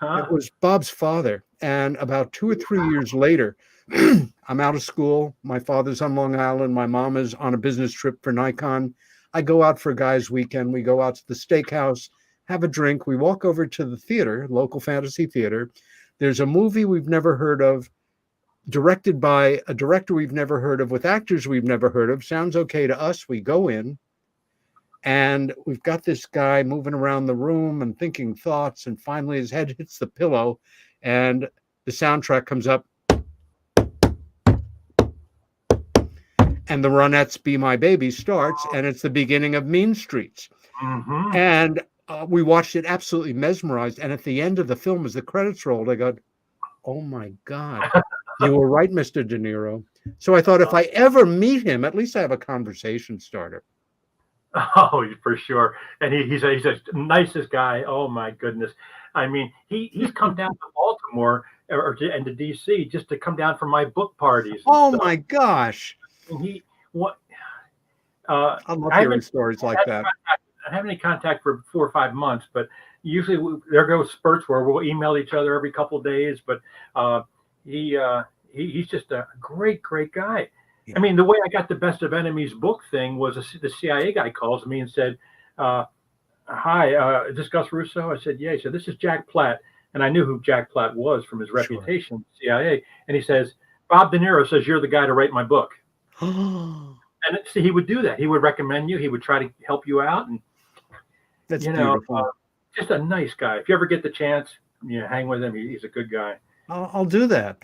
it was Bob's father. And about 2 or 3 years later, I'm out of school. My father's on Long Island. My mom is on a business trip for Nikon. I go out for a guy's weekend. We go out to the steakhouse, have a drink. We walk over to the theater, local fantasy theater. There's a movie we've never heard of, directed by a director we've never heard of, with actors we've never heard of. Sounds okay to us. We go in, and we've got this guy moving around the room and thinking thoughts, and finally his head hits the pillow, and the soundtrack comes up, and the Ronettes' Be My Baby starts, and it's the beginning of Mean Streets. Mm-hmm. And we watched it absolutely mesmerized. And at the end of the film, as the credits rolled, I go, oh my God, you were right, Mr. De Niro. So I thought if I ever meet him, at least I have a conversation starter. Oh, for sure. And he's the nicest guy. Oh my goodness. I mean, he's come down to Baltimore and to DC just to come down for my book parties. Oh my gosh. And he what I love hearing stories like that. I haven't any contact for 4 or 5 months, but usually there goes spurts where we'll email each other every couple of days. But he's just a great guy. Yeah. I mean, the way I got the Best of Enemies book thing was the CIA guy calls me and said, "Hi, is this Gus Russo?" I said, "Yeah." He said, "This is Jack Platt," and I knew who Jack Platt was from his reputation, CIA. And he says, "Bob De Niro says you're the guy to write my book." And see, he would do that. He would recommend you. He would try to help you out, and that's beautiful. Just a nice guy. If you ever get the chance, hang with him. He's a good guy. I'll do that.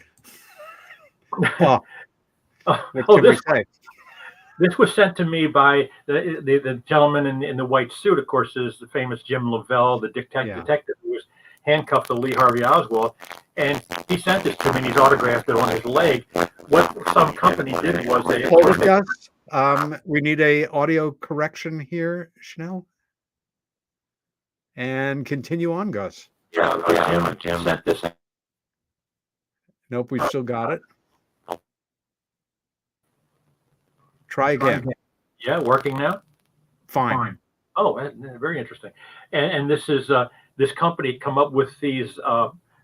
This was sent to me by the gentleman in the white suit. Of course, is the famous Jim Lavelle, the detective who was handcuffed to Lee Harvey Oswald, and he sent this to me. And he's autographed it on his leg. What some company did was they hold it, Gus. We need a audio correction here, Chanel. And continue on, Gus. Jim sent this. Nope, we still got it. Try again. Yeah, working now? Fine. Oh, very interesting. And this is this company come up with these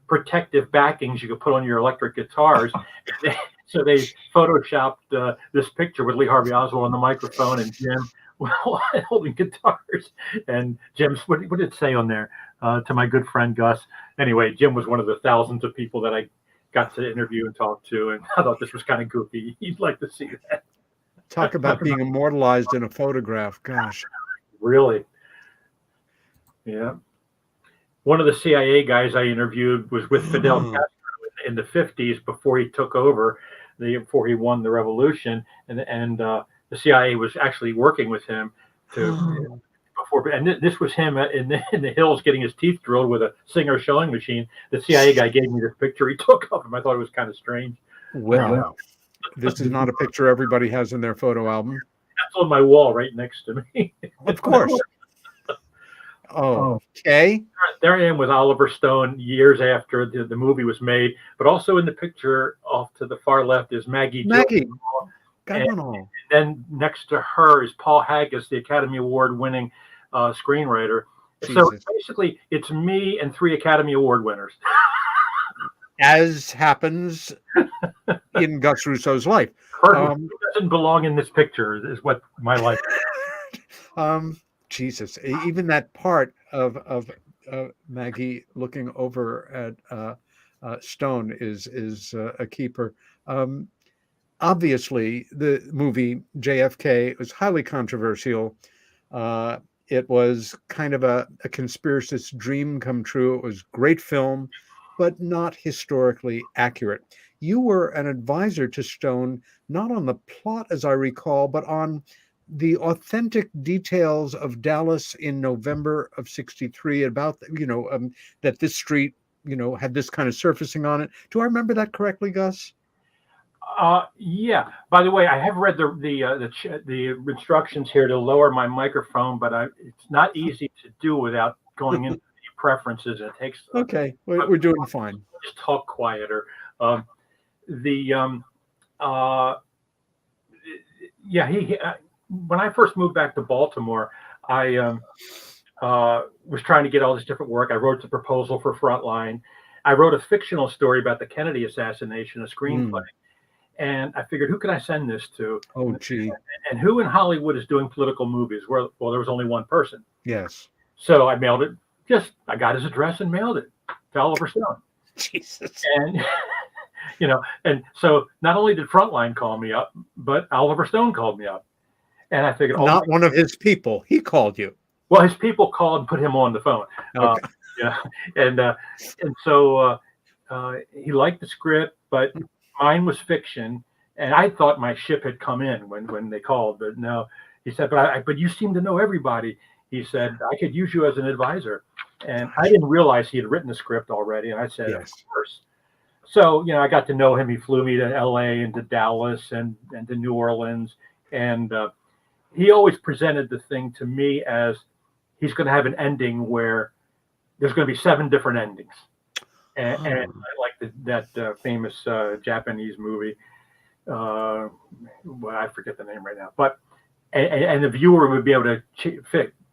protective backings you can put on your electric guitars. So they photoshopped this picture with Lee Harvey Oswald on the microphone and Jim holding guitars. And Jim's, what did it say on there? To my good friend Gus. Anyway, Jim was one of the thousands of people that I got to interview and talk to, and I thought this was kind of goofy. You'd like to see that. Talk about being immortalized in a photograph. Gosh. Really? Yeah. One of the CIA guys I interviewed was with Fidel Castro in the 50s before he took over, before he won the revolution, and the CIA was actually working with him and this was him in the hills getting his teeth drilled with a Singer sewing machine. The CIA guy gave me this picture he took of him. I thought it was kind of strange. Well, this is not a picture everybody has in their photo album. That's on my wall right next to me. Of course. Okay. There I am with Oliver Stone years after the movie was made, but also in the picture off to the far left is Maggie. And then next to her is Paul Haggis, the Academy Award winning screenwriter. Jesus. So basically it's me and 3 Academy Award winners. As happens in Gus Russo's life. Who doesn't belong in this picture is what my life is. Jesus, even that part of Maggie looking over at Stone is a keeper. Obviously, the movie JFK was highly controversial. It was kind of a conspiracist dream come true. It was a great film, but not historically accurate. You were an advisor to Stone, not on the plot, as I recall, but on the authentic details of Dallas in November of '63 about, that this street, had this kind of surfacing on it. Do I remember that correctly, Gus? Yeah. By the way, I have read the instructions here to lower my microphone, but it's not easy to do without going into the preferences. It takes. Okay, we're doing fine. Just talk quieter. When I first moved back to Baltimore, I was trying to get all this different work. I wrote the proposal for Frontline. I wrote a fictional story about the Kennedy assassination, a screenplay. And I figured, who could I send this to? Oh, gee. And who in Hollywood is doing political movies? Well, there was only one person. Yes. So I mailed it. I got his address and mailed it to Oliver Stone. Jesus. And, and so not only did Frontline call me up, but Oliver Stone called me up. And I figured, not one of his people. He called you. Well, his people called and put him on the phone. Okay. And so he liked the script, but mine was fiction, and I thought my ship had come in when they called. But no, he said, but you seem to know everybody. He said, I could use you as an advisor. And I didn't realize he had written the script already. And I said, yes. Of course. So, I got to know him. He flew me to LA and to Dallas and to New Orleans. And he always presented the thing to me as he's going to have an ending where there's going to be 7 different endings. And I like that famous Japanese movie. Well, I forget the name right now, but and the viewer would be able to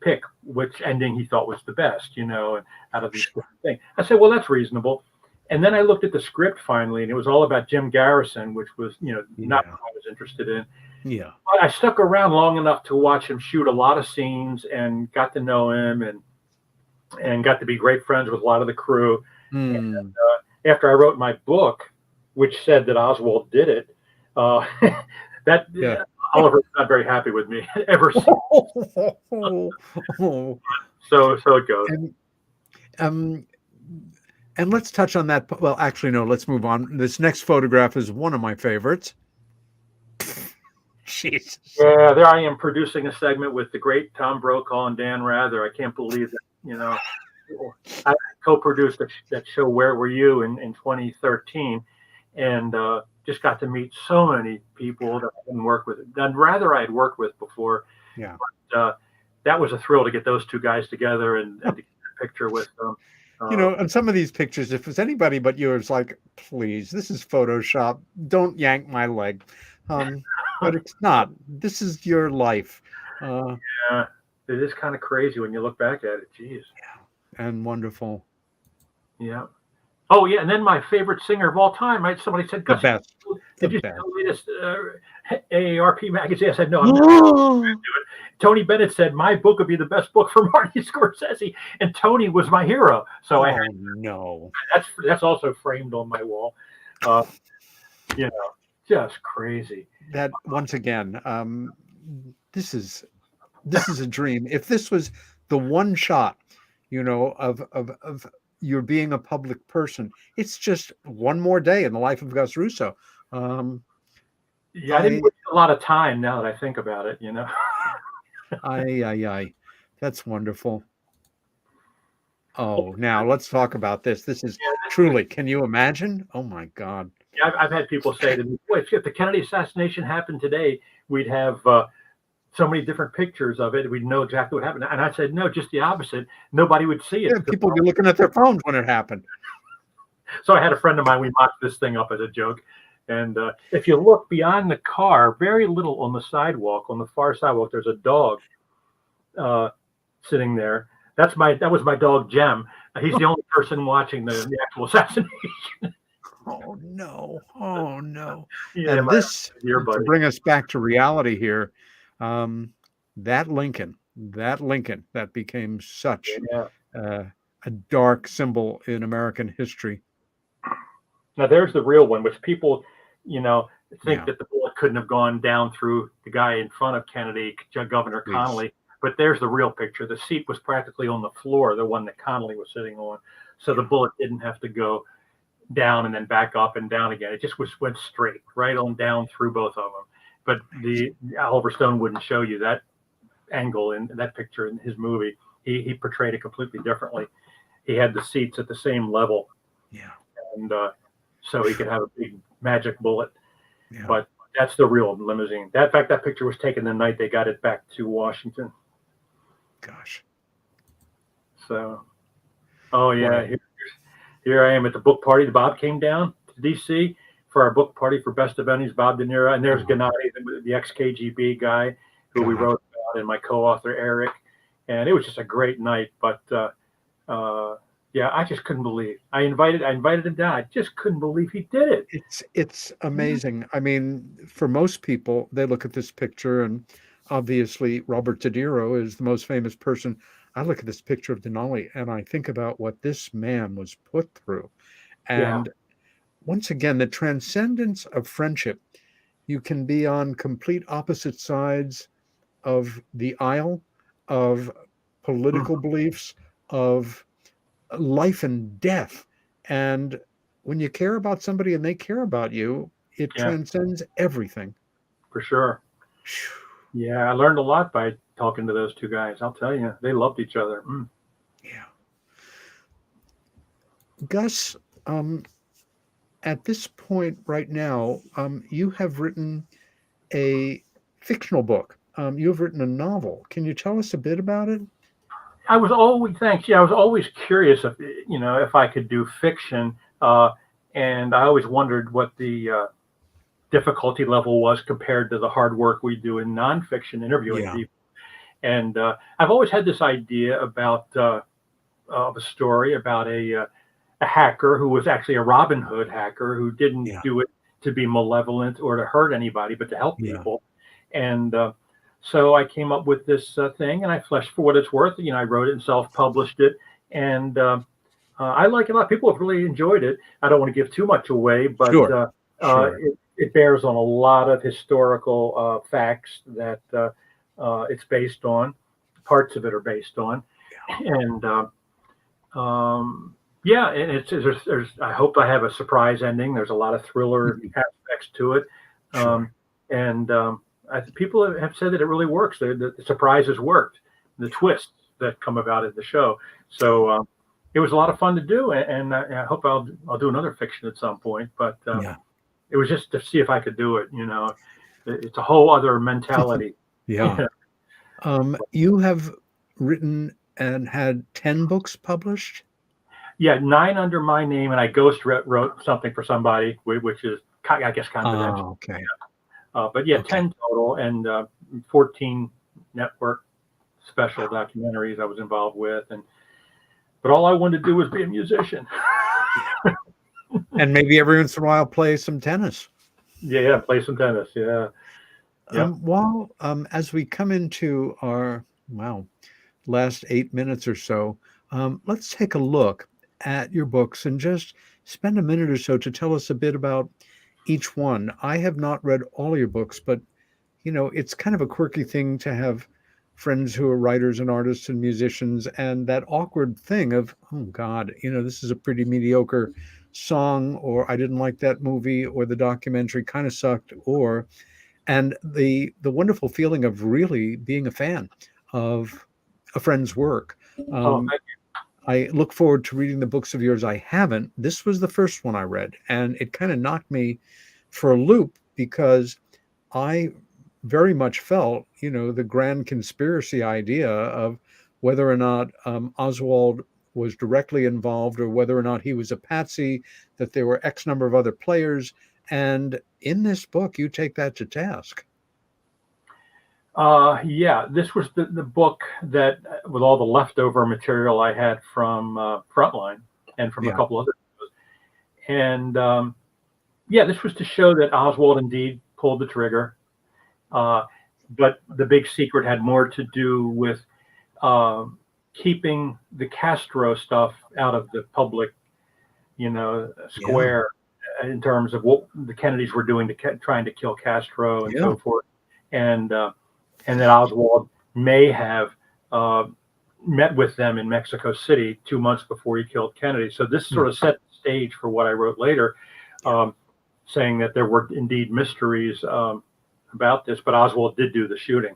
pick which ending he thought was the best, and out of these different things. I said, well, that's reasonable. And then I looked at the script finally, and it was all about Jim Garrison, which was, not what I was interested in. Yeah. But I stuck around long enough to watch him shoot a lot of scenes and got to know him and got to be great friends with a lot of the crew. And after I wrote my book, which said that Oswald did it, Oliver's not very happy with me ever since. So it goes. And let's touch on that. Well, actually, no, let's move on. This next photograph is one of my favorites. Jesus. Yeah, there I am producing a segment with the great Tom Brokaw and Dan Rather. I can't believe that, I co-produced that show Where Were You in 2013, and just got to meet so many people that I didn't work with. Dan Rather I had worked with before. Yeah. But, that was a thrill to get those two guys together and to get a picture with them. And some of these pictures, if it's anybody but you, it's like, please, this is Photoshop. Don't yank my leg. But it's not. This is your life. Yeah, it is kind of crazy when you look back at it. Jeez. Yeah, and wonderful. Yeah. Oh, yeah, and then my favorite singer of all time, right? Somebody said, Gus, did you see the latest AARP magazine? I said, no, I'm not going to do it. Tony Bennett said, my book would be the best book for Marty Scorsese, and Tony was my hero. So that's also framed on my wall. Just crazy. That once again, this is a dream. If this was the one shot, of you're being a public person, it's just one more day in the life of Gus Russo. I didn't waste a lot of time now that I think about it, That's wonderful. Oh, now let's talk about this. This is truly, can you imagine? Oh my God. Yeah, I've had people say to me, boy, if the Kennedy assassination happened today, we'd have so many different pictures of it. We'd know exactly what happened. And I said, no, just the opposite. Nobody would see it. Yeah, people would be looking at their phones when it happened. So I had a friend of mine, we mocked this thing up as a joke. And if you look beyond the car, very little on the sidewalk, on the far sidewalk, there's a dog sitting there. That was my dog, Jem. He's the only person watching the actual assassination. Oh no! Oh no! Yeah, and this to bring us back to reality here. That Lincoln that became such a dark symbol in American history. Now there's the real one, which people, think that the bullet couldn't have gone down through the guy in front of Kennedy, Governor Connolly. But there's the real picture. The seat was practically on the floor, the one that Connolly was sitting on. So the bullet didn't have to go down and then back up and down again. It just went straight, right on down through both of them. But the Oliver Stone wouldn't show you that angle in that picture in his movie. He portrayed it completely differently. He had the seats at the same level. Yeah. And so he could have a big magic bullet. Yeah. But that's the real limousine. In fact, that picture was taken the night they got it back to Washington. Gosh. So, here I am at the book party. Bob came down to D.C. for our book party for Best of Bennies, Bob De Niro. And there's Gennady, the ex-KGB guy who we wrote about, and my co-author, Eric. And it was just a great night. But, I just couldn't believe. I invited him down. I just couldn't believe he did it. It's amazing. I mean, for most people, they look at this picture, and obviously Robert De Niro is the most famous person. I look at this picture of Denali and I think about what this man was put through. And once again, the transcendence of friendship. You can be on complete opposite sides of the aisle, of political beliefs, of life and death. And when you care about somebody and they care about you, it transcends everything. For sure. Yeah, I learned a lot by talking to those two guys. I'll tell you, they loved each other. Yeah. Gus, at this point right now, you have written a fictional book you've written a novel. Can you tell us a bit about it? I was always thanks. Yeah, I was always curious if I could do fiction, and I always wondered what the difficulty level was compared to the hard work we do in nonfiction interviewing Yeah. people. And I've always had this idea about of a story about a hacker who was actually a Robin Hood hacker who didn't do it to be malevolent or to hurt anybody, but to help people. And so I came up with this thing, and I fleshed for what it's worth. I wrote it and self-published it, and I like it a lot. People have really enjoyed it. I don't want to give too much away, but it bears on a lot of historical facts that it's based on. Parts of it are based on, and and there's I hope I have a surprise ending. There's a lot of thriller aspects to it, people have said that it really works. The surprises worked, the twists that come about in the show. So it was a lot of fun to do, and I hope I'll do another fiction at some point. But it was just to see if I could do it. It's a whole other mentality. You have written and had 10 books published? Yeah, 9 under my name, and I ghost wrote something for somebody, which is, I guess, confidential. Okay. But 10 total, and 14 network special documentaries I was involved with, but all I wanted to do was be a musician. And maybe every once in a while play some tennis. Yeah, play some tennis. Yeah. As we come into our last 8 minutes or so, let's take a look at your books and just spend a minute or so to tell us a bit about each one. I have not read all your books, but it's kind of a quirky thing to have friends who are writers and artists and musicians, and that awkward thing of, oh God, this is a pretty mediocre song, or I didn't like that movie, or the documentary kind of sucked, and the wonderful feeling of really being a fan of a friend's work. Thank you. I look forward to reading the books of yours I haven't. This was the first one I read, and it kind of knocked me for a loop because I very much felt, the grand conspiracy idea of whether or not Oswald was directly involved or whether or not he was a patsy, that there were X number of other players. And in this book, you take that to task. This was the book that, with all the leftover material I had from Frontline and from a couple other shows. And this was to show that Oswald indeed pulled the trigger. But the big secret had more to do with keeping the Castro stuff out of the public, square in terms of what the Kennedys were doing trying to kill Castro and so forth. And that Oswald may have met with them in Mexico City 2 months before he killed Kennedy. So this sort of set the stage for what I wrote later, saying that there were indeed mysteries about this, but Oswald did do the shooting.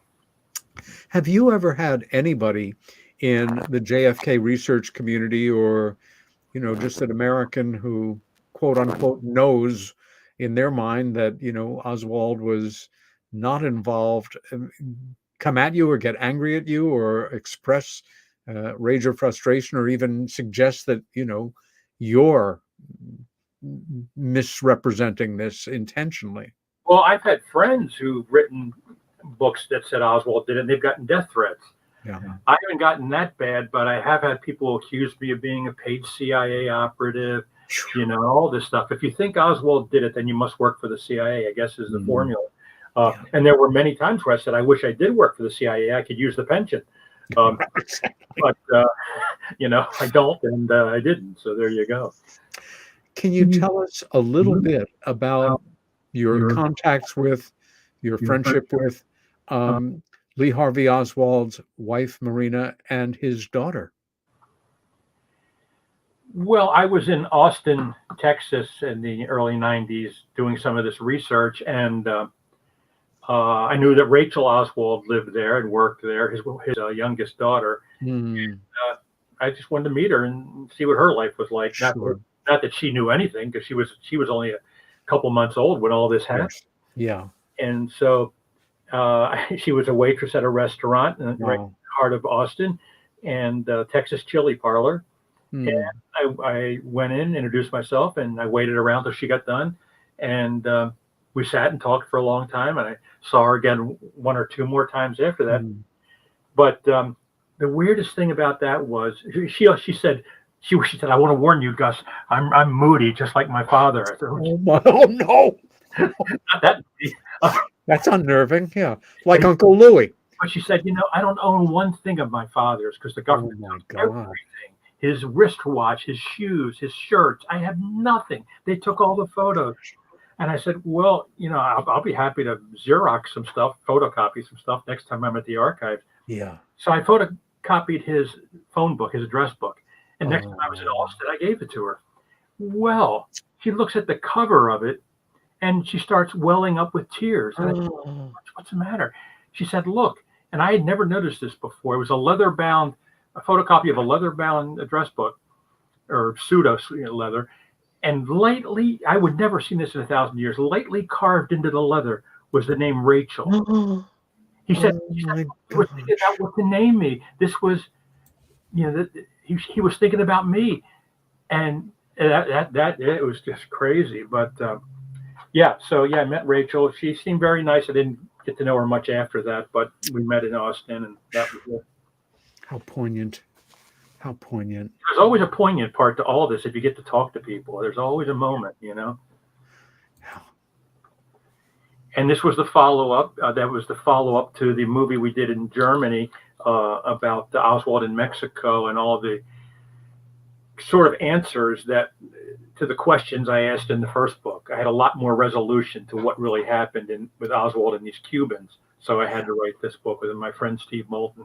Have you ever had anybody in the JFK research community, or, just an American who, quote unquote, knows in their mind that, Oswald was not involved, come at you or get angry at you or express rage or frustration, or even suggest that, you're misrepresenting this intentionally? Well, I've had friends who've written books that said Oswald did it, and they've gotten death threats. Yeah. I haven't gotten that bad, but I have had people accuse me of being a paid CIA operative, all this stuff. If you think Oswald did it, then you must work for the CIA, I guess, is the formula. And there were many times where I said, I wish I did work for the CIA. I could use the pension. But, I don't, and I didn't. So there you go. Can you tell us a little bit about your contacts with, your friendship with Lee Harvey Oswald's wife, Marina, and his daughter? Well, I was in Austin, Texas in the early 90s doing some of this research, and I knew that Rachel Oswald lived there and worked there, his youngest daughter. And, I just wanted to meet her and see what her life was like. Sure. Not that she knew anything, because she was only a couple months old when all this happened. Yeah. And so She was a waitress at a restaurant right in Wow. the heart of Austin, and Texas Chili Parlor. Hmm. And I went in, introduced myself, and I waited around till she got done. And we sat and talked for a long time. And I saw her again one or two more times after that. Hmm. But the weirdest thing about that was she said, she said, I want to warn you, Gus, I'm moody, just like my father. I said, Oh no, not that moody. that's unnerving. Yeah, like Uncle Louie. But she said, I don't own one thing of my father's because the Oh government my took God. everything. His wristwatch, his shoes, his shirts. I have nothing. They took all the photos. And I said, well, I'll be happy to Xerox some stuff, photocopy some stuff next time I'm at the archive. Yeah. So I photocopied his phone book, his address book. And next time I was in Austin, I gave it to her. Well, she looks at the cover of it and she starts welling up with tears. And I said, what's the matter? She said, look, and I had never noticed this before. It was a photocopy of a leather-bound address book, or pseudo leather. And lightly, I would never seen this in 1,000 years, lightly carved into the leather was the name Rachel. He said, he was thinking about what to name me. This was, he was thinking about me. And that it was just crazy. But I met Rachel. She seemed very nice. I didn't get to know her much after that, but we met in Austin, and that was it. How poignant. How poignant. There's always a poignant part to all this if you get to talk to people. There's always a moment, And this was the follow-up. That was the follow-up to the movie we did in Germany about the Oswald in Mexico and all the sort of answers to the questions I asked in the first book. I had a lot more resolution to what really happened with Oswald and these Cubans. So I had to write this book with my friend Steve Moulton.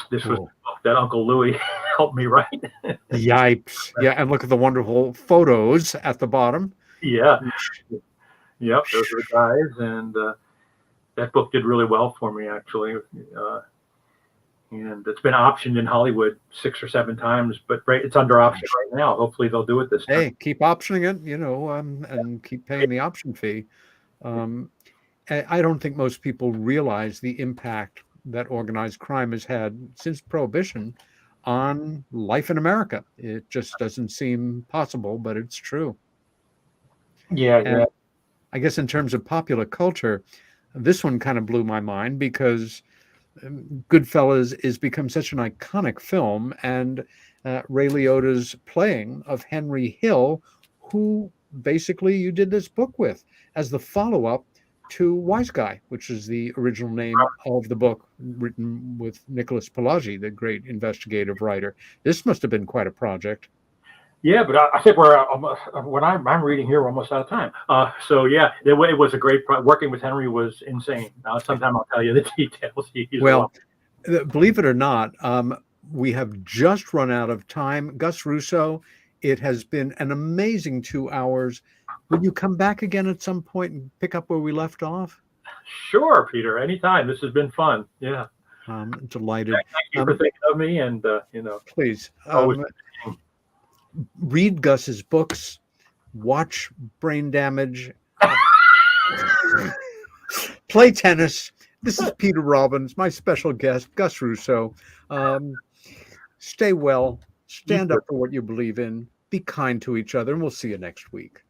This was the book that Uncle Louie helped me write. Yipes. Yeah, and look at the wonderful photos at the bottom. Yeah. Yep, those are the guys. And that book did really well for me, actually. And it's been optioned in Hollywood 6 or 7 times, but it's under option right now. Hopefully they'll do it this time. Hey, keep optioning it, and keep paying the option fee. I don't think most people realize the impact that organized crime has had since Prohibition on life in America. It just doesn't seem possible, but it's true. Yeah. I guess in terms of popular culture, this one kind of blew my mind because Goodfellas has become such an iconic film, and Ray Liotta's playing of Henry Hill, who basically you did this book with as the follow-up to Wise Guy, which is the original name of the book written with Nicholas Pileggi, the great investigative writer. This must have been quite a project. Yeah, but I think we're almost, when I'm reading here, we're almost out of time. It was a great working with Henry was insane. Sometime I'll tell you the details. Believe it or not, we have just run out of time. Gus Russo, it has been an amazing 2 hours. Will you come back again at some point and pick up where we left off? Sure, Peter. Anytime. This has been fun. Yeah. I'm delighted. Thank you for thinking of me, and please read Gus's books, watch Brain Damage, play tennis. This is Peter Robbins, my special guest, Gus Russo. Stay well, stand up for what you believe in, be kind to each other, and we'll see you next week.